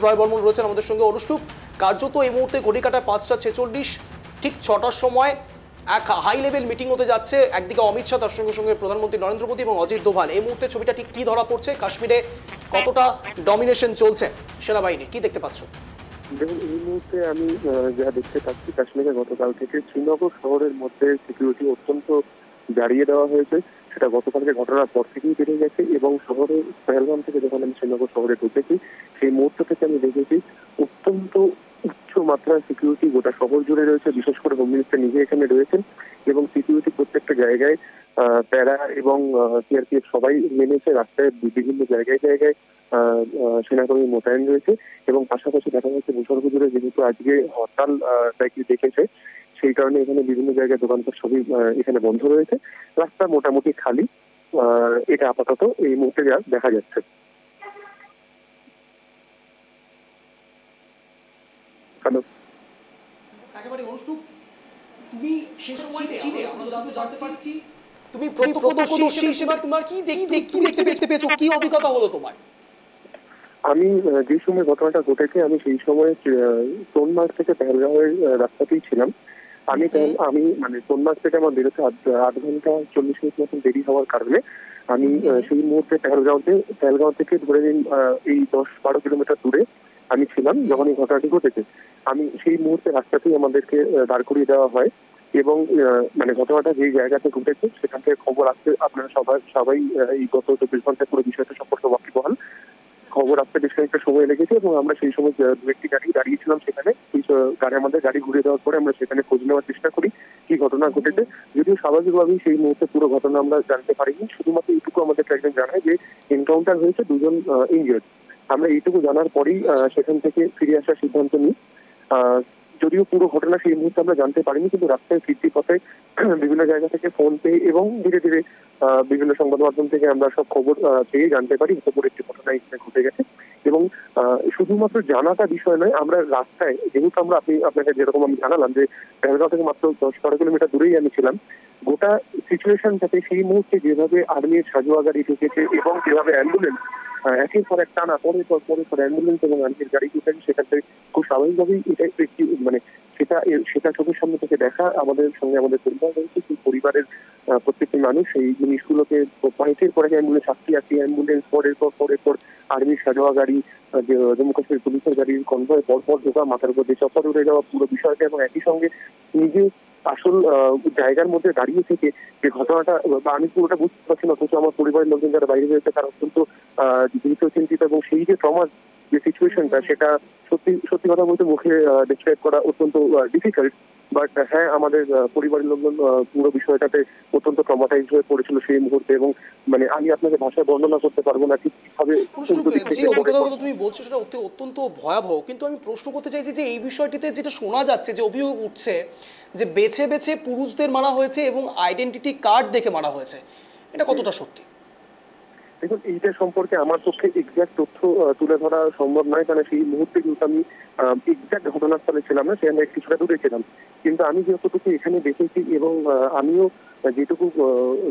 S2: রায় বর্মন রয়েছেন আমাদের সঙ্গে। অনুষ্টুপ, কার্যত এই মুহূর্তে ঘড়ি কাটায় 5:46, ঠিক 6টার সময় এক হাই লেভেল মিটিং হতে যাচ্ছে। একদিকে অমিত শাহ, তার সঙ্গে সঙ্গে প্রধানমন্ত্রী নরেন্দ্র মোদী এবং অজিত দোভাল। এই মুহূর্তে ছবিটা ঠিক কী ধরা পড়ছে? কাশ্মীরে কতটা ডমিনেশন চলছে সেনাবাহিনী, কি দেখতে পাচ্ছ?
S6: দেখুন, এই মুহূর্তে আমি যা দেখতে পাচ্ছি, কাশ্মীরে গতকাল থেকে শ্রীনগর শহরের মধ্যে সিকিউরিটি অত্যন্ত বাড়িয়ে দেওয়া হয়েছে। সেটা গতকালকে ঘটনার পর থেকেই বেড়ে গেছে এবং শহরে পেহেলগাম থেকে যখন আমি শ্রীনগর শহরে ঢুকেছি সেই মুহূর্ত থেকে আমি দেখেছি অত্যন্ত উচ্চ মাত্রার সিকিউরিটি গোটা শহর জুড়ে রয়েছে। বিশেষ করে হোম মিনিস্টার নিজে এখানে রয়েছেন এবং সিকিউরিটি প্রত্যেকটা জায়গায় প্যারা এবং সিআরপিএফ সবাই নেমেছে। রাস্তায় বিভিন্ন জায়গায় জায়গায় সেনাকর্মী মোতায়েন রয়েছে এবং পাশাপাশি দেখা যাচ্ছে ভূস্বর্গ জুড়ে যেহেতু আজকে হরতাল দেখেছে, সেই কারণে এখানে বিভিন্ন জায়গায় দোকানপাট সবই এখানে বন্ধ রয়েছে। রাস্তা মোটামুটি খালি, এটা আপাতত এই মুহূর্তে যা দেখা যাচ্ছে। হ্যালো,
S2: একেবারে অনুষ্টুপ, তুমি সেই সময় ছিলে, আমরা জানতে পারছি তুমি প্রত্যক্ষদর্শী হিসেবে তোমার কি দেখতে পেয়েছো, কি অভিজ্ঞতা হলো তোমার?
S6: আমি যে সময় ঘটনাটা ঘটেছে আমি সেই সময় সোনমার্গ থেকে পেহেলগাঁওয়ের রাস্তাতেই ছিলাম। আমি মানে সোনমার্গ থেকে আমার বেরোতে 8 ঘন্টা 40 মিনিট মতন দেরি হওয়ার কারণে আমি সেই মুহূর্তে পেহেলগাঁও থেকে ধরে নিন এই 10-12 কিলোমিটার দূরে আমি ছিলাম যখন এই ঘটনাটি ঘটেছে। আমি সেই মুহূর্তে রাস্তাতেই আমাদেরকে দাঁড় করিয়ে দেওয়া হয় এবং মানে ঘটনাটা যেই জায়গাতে ঘটেছে সেখান থেকে খবর আসতে আপনারা সবাই এই গত 24 ঘন্টা পুরো বিষয়টা সম্পর্কে ওয়াকিবহাল। খবর আসতে বেশ খানিকটা সময় লেগেছে এবং আমরা সেই সময় দু একটি গাড়ি দাঁড়িয়েছিলাম সেখানে। আমাদের গাড়ি ঘুরে দেওয়ার পরে আমরা সেখানে খোঁজ নেওয়ার চেষ্টা করি কি ঘটনা ঘটেছে। যদিও স্বাভাবিকভাবেই সেই মুহূর্তে পুরো ঘটনা আমরা জানতে পারিনি, শুধুমাত্র এইটুকু আমাদেরকে একজন জানায় যে এনকাউন্টার হয়েছে, 2 জন ইনজিয়ার্ড। আমরা এইটুকু জানার পরেই সেখান থেকে ফিরে আসার সিদ্ধান্ত নিই। যদিও পুরো ঘটনা সেই মুহূর্তে আমরা জানতে পারিনি, কিন্তু রাস্তায় ফিরতি পথে বিভিন্ন জায়গা থেকে ফোন পেয়ে এবং ধীরে ধীরে বিভিন্ন সংবাদ মাধ্যম থেকে আমরা সব খবর পেয়ে জানতে পারি খবর একটি ঘটনা এখানে ঘটে গেছে। এবং শুধুমাত্র জানাটা বিষয় নয়, আমরা রাস্তায় যেহেতু আপনাকে যেরকম আমি জানালাম যে পেহেলগাঁও থেকে মাত্র 10-12 কিলোমিটার দূরেই আমি ছিলাম, গোটা সিচুয়েশনটাতে সেই মুহূর্তে যেভাবে আর্মির সাজোয়া গাড়ি ঢুকেছে এবং যেভাবে অ্যাম্বুলেন্স একের পর এক টানা পরে পর অ্যাম্বুলেন্স এবং আর্মির গাড়ি ঢুকেছে, সেখান থেকে খুব স্বাভাবিকভাবেই এটা একটি মানে সেটা চোখের সামনে থেকে দেখা। আমাদের সঙ্গে আমাদের পরিবার রয়েছে, সেই পরিবারের প্রত্যেকটি মানুষ এই জিনিসগুলোকে পাঁচের পরে অ্যাম্বুলেন্স আসছি অ্যাম্বুলেন্স পরের পর আর্মির সাজোয়া গাড়ি, জম্মু কাশ্মীর পুলিশের গাড়ির কনভয় পরপর ঢোকা, মাথার উপর দিয়ে চপার উড়ে যাওয়া পুরো বিষয়টা এবং একই সঙ্গে নিজে আসল জায়গার মধ্যে দাঁড়িয়ে থেকে যে ঘটনাটা আমি পুরোটা বুঝতে পারছি না, অথচ আমার পরিবারের লোকজন যারা বাইরে রয়েছে তারা অত্যন্ত ভীত চিন্তিত এবং সেই যে ট্রমার যে সিচুয়েশনটা সেটা সত্যি কথা বলতে মুখে ডেসক্রাইব করা অত্যন্ত ডিফিকাল্ট। বাট হ্যাঁ, আমাদের পরিবারের লোকজন পুরো বিষয়টাতে অত্যন্ত ট্রমাটাইজ হয়ে পড়েছিল সেই মুহূর্তে এবং মানে আমি আপনাকে ভাষায় বর্ণনা করতে পারবো না ঠিক কিভাবে
S2: অভিজ্ঞতা তুমি বলছো সেটা অত্যন্ত ভয়াবহ। কিন্তু আমি প্রশ্ন করতে চাইছি যে এই বিষয়টিতে যেটা শোনা যাচ্ছে যে অভিযোগ উঠছে যে বেছে বেছে পুরুষদের মারা হয়েছে এবং আইডেন্টিটি কার্ড দেখে মারা হয়েছে, এটা কতটা সত্যি?
S6: দেখুন, এইটা সম্পর্কে আমার পক্ষে এক্সাক্ট তথ্য তুলে ধরা সম্ভব নয়, কারণ সেই মুহূর্তে কিন্তু আমি এক্সাক্ট ঘটনাস্থলে ছিলাম না, সেখানে কিছুটা দূরে ছিলাম। কিন্তু আমি যতটুকু এখানে দেখেছি এবং আমিও যেটুকু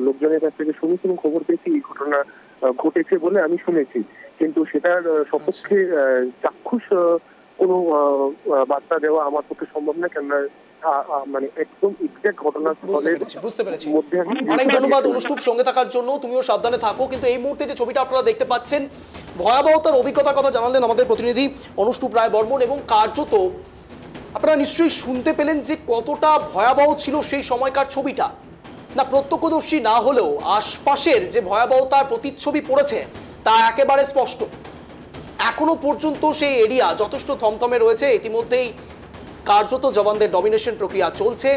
S6: লোকজনের কাছ থেকে শুনেছি এবং খবর পেয়েছি এই ঘটনা ঘটেছে বলে আমি শুনেছি, কিন্তু সেটার সপক্ষে চাক্ষুষ কোনো বার্তা দেওয়া আমার পক্ষে সম্ভব না, কেননা মানে একদম এক্সাক্ট
S2: বুঝতে পেরেছি।
S6: মধ্যে
S2: অনেক ধন্যবাদ অনুষ্ঠুপ সঙ্গে থাকার জন্য, তুমিও সাবধানে থাকো। কিন্তু এই মুহূর্তে যে ছবিটা আপনারা দেখতে পাচ্ছেন, ভয়াবহতার অভিজ্ঞতার কথা জানালেন আমাদের প্রতিনিধি অনুষ্ঠুপ রায় বর্মন, এবং কার্যত আপনারা নিশ্চয়ই শুনতে পেলেন যে কতটা ভয়াবহ ছিল সেই সময়কার ছবিটা। না প্রত্যক্ষদর্শী না হলেও আশপাশের যে ভয়াবহতার প্রতিচ্ছবি পড়েছে তা একেবারে স্পষ্ট। এখনো পর্যন্ত সেই এরিয়া যথেষ্ট থমথমে রয়েছে। ইতিমধ্যেই কার্যত জওয়ানদের ডমিনেশন প্রক্রিয়া চলছে।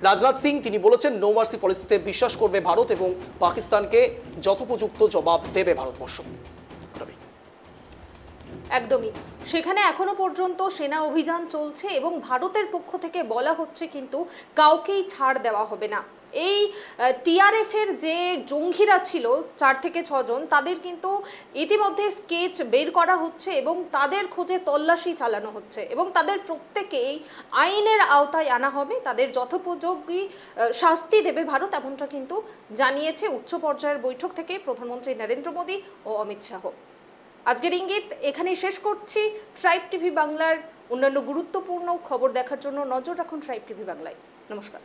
S2: রাজনাথ সিং তিনি বলেছেন নো মার্সি পলিসিতে বিশ্বাস করবে ভারত এবং পাকিস্তানকে যথোপযুক্ত জবাব দেবে ভারতবর্ষ।
S1: একদমই, সেখানে এখনো পর্যন্ত সেনা অভিযান চলছে এবং ভারতের পক্ষ থেকে বলা হচ্ছে কিন্তু কাউকেই ছাড় দেওয়া হবে না। এই টিআরএফ এর যে জঙ্গিরা ছিল 4 থেকে 6 জন, তাদের কিন্তু ইতিমধ্যে স্কেচ বের করা হচ্ছে এবং তাদের খোঁজে তল্লাশি চালানো হচ্ছে এবং তাদের প্রত্যেকেই আইনের আওতায় আনা হবে, তাদের যথোপযোগী শাস্তি দেবে ভারত, এমনটা কিন্তু জানিয়েছে উচ্চ পর্যায়ের বৈঠক থেকে প্রধানমন্ত্রী নরেন্দ্র মোদী ও অমিত শাহ। আজকের ইঙ্গিত এখানেই শেষ করছি। ট্রাইব টিভি বাংলার অন্যান্য গুরুত্বপূর্ণ খবর দেখার জন্য নজর রাখুন ট্রাইব টিভি বাংলায়। নমস্কার।